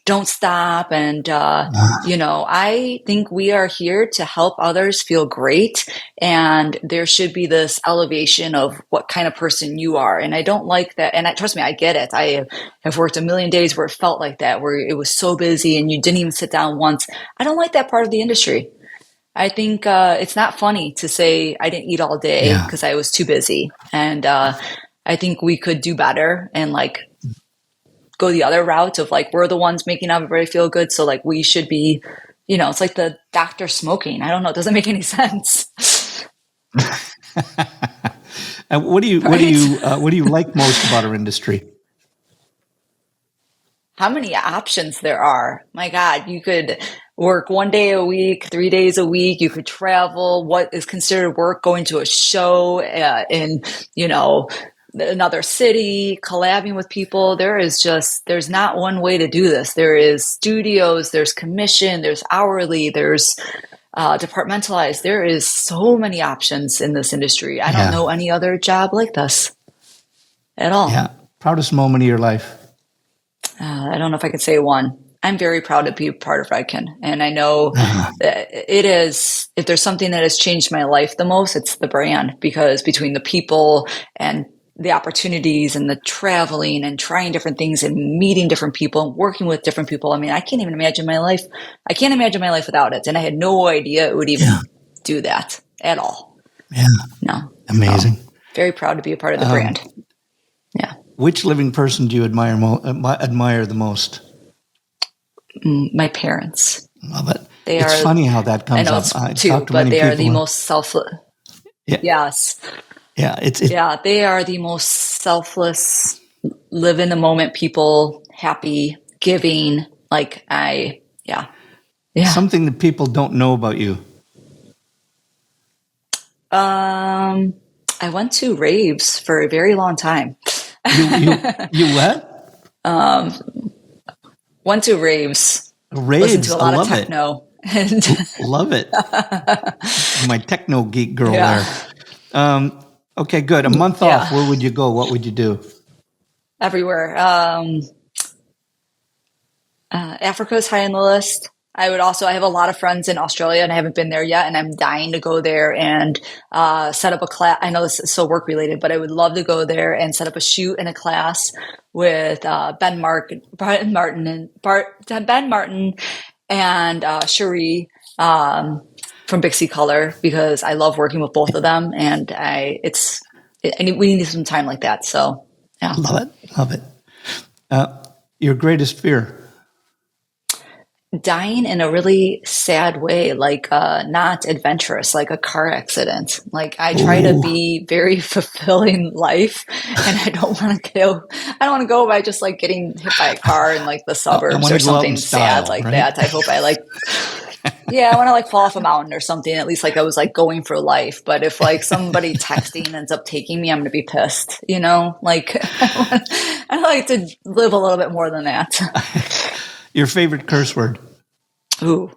don't stop. And, I think we are here to help others feel great. And there should be this elevation of what kind of person you are. And I don't like that. And trust me, I get it. I have worked a million days where it felt like that, where it was so busy and you didn't even sit down once. I don't like that part of the industry. I think it's not funny to say I didn't eat all day because I was too busy. And I think we could do better and like go the other route of like, we're the ones making everybody feel good. So like we should be, it's like the doctor smoking. I don't know. It doesn't make any sense. And what do you like most about our industry? How many options there are. My God, you could work 1 day a week, 3 days a week. You could travel. What is considered work, going to a show in, another city, collabing with people. There's not one way to do this. There is studios, there's commission, there's hourly, there's departmentalized. There is so many options in this industry. I don't know any other job like this at all. Yeah. Proudest moment of your life? I don't know if I could say one. I'm very proud to be a part of Redken. And I know that it is, if there's something that has changed my life the most, it's the brand, because between the people and the opportunities and the traveling and trying different things and meeting different people and working with different people. I mean, I can't even imagine my life. I can't imagine my life without it. And I had no idea it would even do that at all. Yeah. No. Amazing. Very proud to be a part of the brand. Yeah. Which living person do you admire the most? My parents. Love it. It's funny how that comes up. I talk to but they are the most selfless. Yes. Yeah. They are the most selfless, live in the moment people, happy, giving. Something that people don't know about you. I went to raves for a very long time. You what? Went to raves. Listened to a lot of techno. Love it. My techno geek girl there. Okay, good. A month off. Where would you go? What would you do? Everywhere. Africa is high on the list. I have a lot of friends in Australia and I haven't been there yet. And I'm dying to go there and set up a class. I know this is so work related, but I would love to go there and set up a shoot and a class with Ben Martin and Cherie from Bixie Color because I love working with both of them. And we need some time like that. So, yeah. Love it. Love it. Your greatest fear? Dying in a really sad way, like not adventurous, like a car accident. Like I try to be very fulfilling life, and I don't want to go. I don't want to go by just like getting hit by a car in like the suburbs or something sad like that. I hope I like. Yeah, I want to like fall off a mountain or something. At least like I was like going for life. But if like somebody texting ends up taking me, I'm going to be pissed. You know, like I like to live a little bit more than that. Your favorite curse word? Ooh,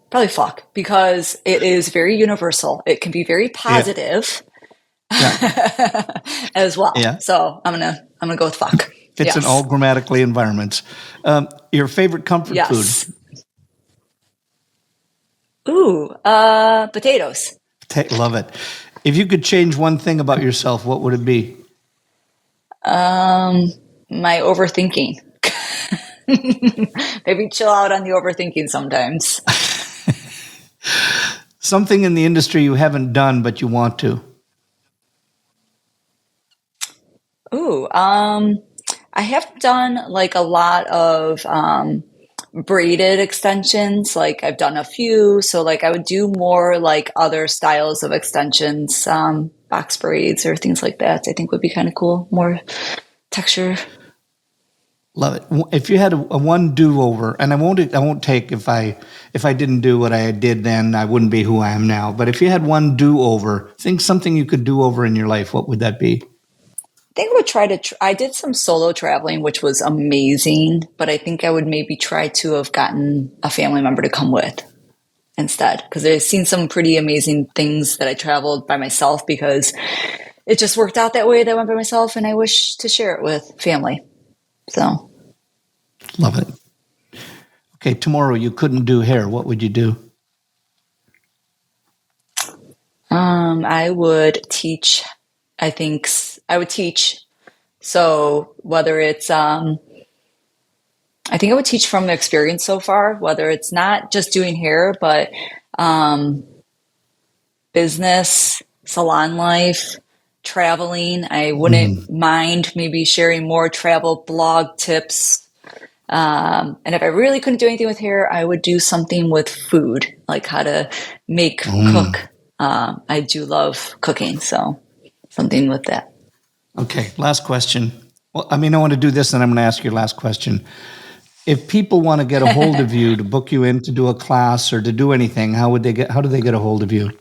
probably fuck because it is very universal. It can be very positive as well. Yeah. So I'm gonna go with fuck. Fits in all grammatically environments. Your favorite comfort food? Ooh, potatoes. Love it. If you could change one thing about yourself, what would it be? My overthinking. Maybe chill out on the overthinking sometimes. Something in the industry you haven't done, but you want to. Ooh, I have done like a lot of, braided extensions. Like I've done a few. So like I would do more like other styles of extensions, box braids or things like that. I think would be kind of cool. More texture. Love it. If you had a one do-over, and I won't take if I didn't do what I did then, I wouldn't be who I am now. But if you had one do-over, think something you could do over in your life, what would that be? I think I would try to, I did some solo traveling, which was amazing, but I think I would maybe try to have gotten a family member to come with instead. Because I've seen some pretty amazing things that I traveled by myself because it just worked out that way that I went by myself and I wish to share it with family. So. Love it. Okay, tomorrow you couldn't do hair. What would you do? I would teach. I would teach. So whether it's, I think I would teach from experience so far, whether it's not just doing hair, but business, salon life, traveling. I wouldn't mind maybe sharing more travel blog tips. And if I really couldn't do anything with hair, I would do something with food, like how to cook. I do love cooking, so something with that. Okay, last question. Well, I want to do this, and I'm going to ask your last question. If people want to get a hold of you to book you in to do a class or to do anything, how do they get a hold of you?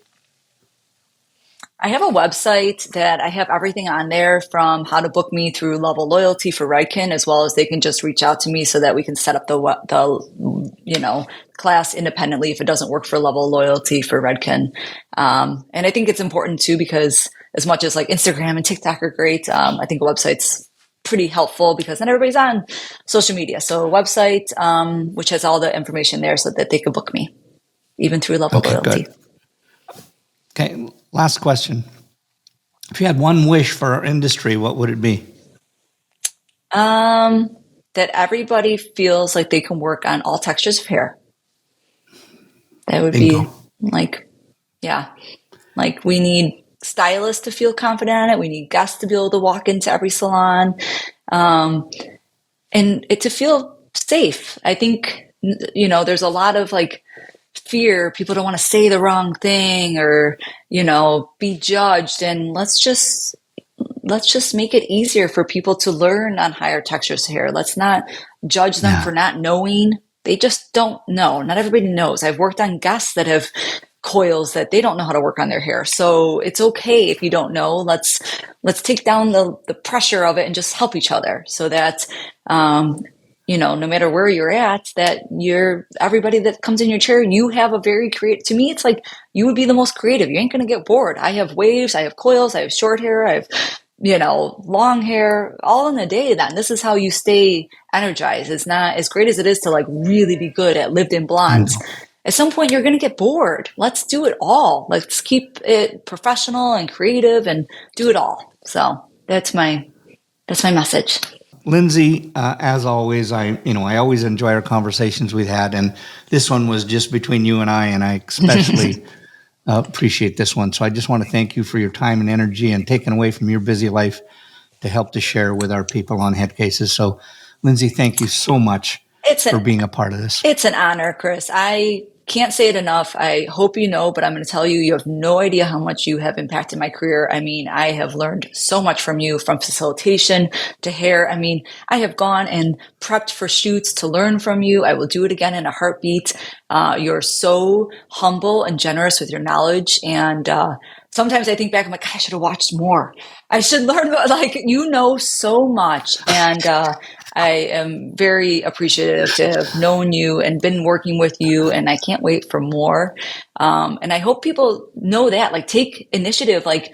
I have a website that I have everything on there from how to book me through Level Loyalty for Redken, as well as they can just reach out to me so that we can set up the class independently if it doesn't work for Level Loyalty for Redken. And I think it's important too because as much as like Instagram and TikTok are great, I think a website's pretty helpful because not everybody's on social media. So a website which has all the information there so that they can book me even through Level Loyalty. Good. Okay, last question. If you had one wish for our industry, what would it be? That everybody feels like they can work on all textures of hair. That would be like, like we need stylists to feel confident on it. We need guests to be able to walk into every salon, and it to feel safe. I think, there's a lot of like fear. People don't want to say the wrong thing or, be judged. And let's just make it easier for people to learn on higher textures of hair. Let's not judge them for not knowing. They just don't know. Not everybody knows. I've worked on guests that have coils that they don't know how to work on their hair. So it's okay if you don't know. Let's take down the pressure of it and just help each other so that, no matter where you're at, that everybody that comes in your chair, you have a very creative, to me, it's like you would be the most creative. You ain't going to get bored. I have waves, I have coils, I have short hair, I have long hair, all in a day. Then this is how you stay energized. It's not as great as it is to like really be good at lived in I blondes. know. At some point, you're going to get bored. Let's do it all. Let's keep it professional and creative and do it all. So that's my message. Lindsey, as always, I always enjoy our conversations we've had, and this one was just between you and I especially appreciate this one. So I just want to thank you for your time and energy and taking away from your busy life to help to share with our people on Headcases. So, Lindsey, thank you so much It's for an being a part of this. It's an honor, Chris. I can't say it enough. I hope you know, but I'm going to tell you, you have no idea how much you have impacted my career. I mean, I have learned so much from you, from facilitation to hair. I mean, I have gone and prepped for shoots to learn from you. I will do it again in a heartbeat. You're so humble and generous with your knowledge. And sometimes I think back, I'm like, I should have watched more. I should learn, like, you know so much. And I am very appreciative to have known you and been working with you, and I can't wait for more. And I hope people know that, like, take initiative, like,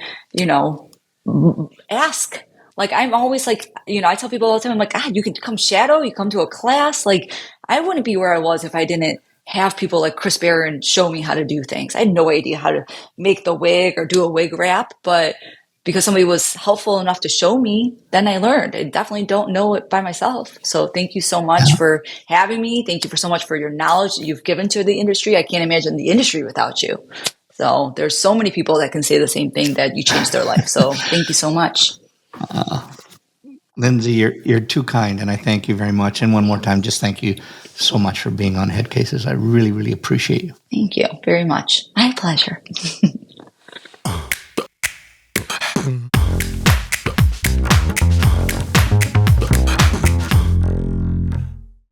ask. Like, I'm always like, I tell people all the time, I'm like, you can come shadow, you come to a class. Like, I wouldn't be where I was if I didn't have people like Chris Baran show me how to do things. I had no idea how to make the wig or do a wig wrap, but because somebody was helpful enough to show me, then I learned. I definitely don't know it by myself. So thank you so much for having me. Thank you for so much for your knowledge that you've given to the industry. I can't imagine the industry without you. So there's so many people that can say the same thing, that you changed their life. So thank you so much. Lindsey, you're too kind, and I thank you very much. And one more time, just thank you so much for being on Headcases. I really, really appreciate you. Thank you very much. My pleasure.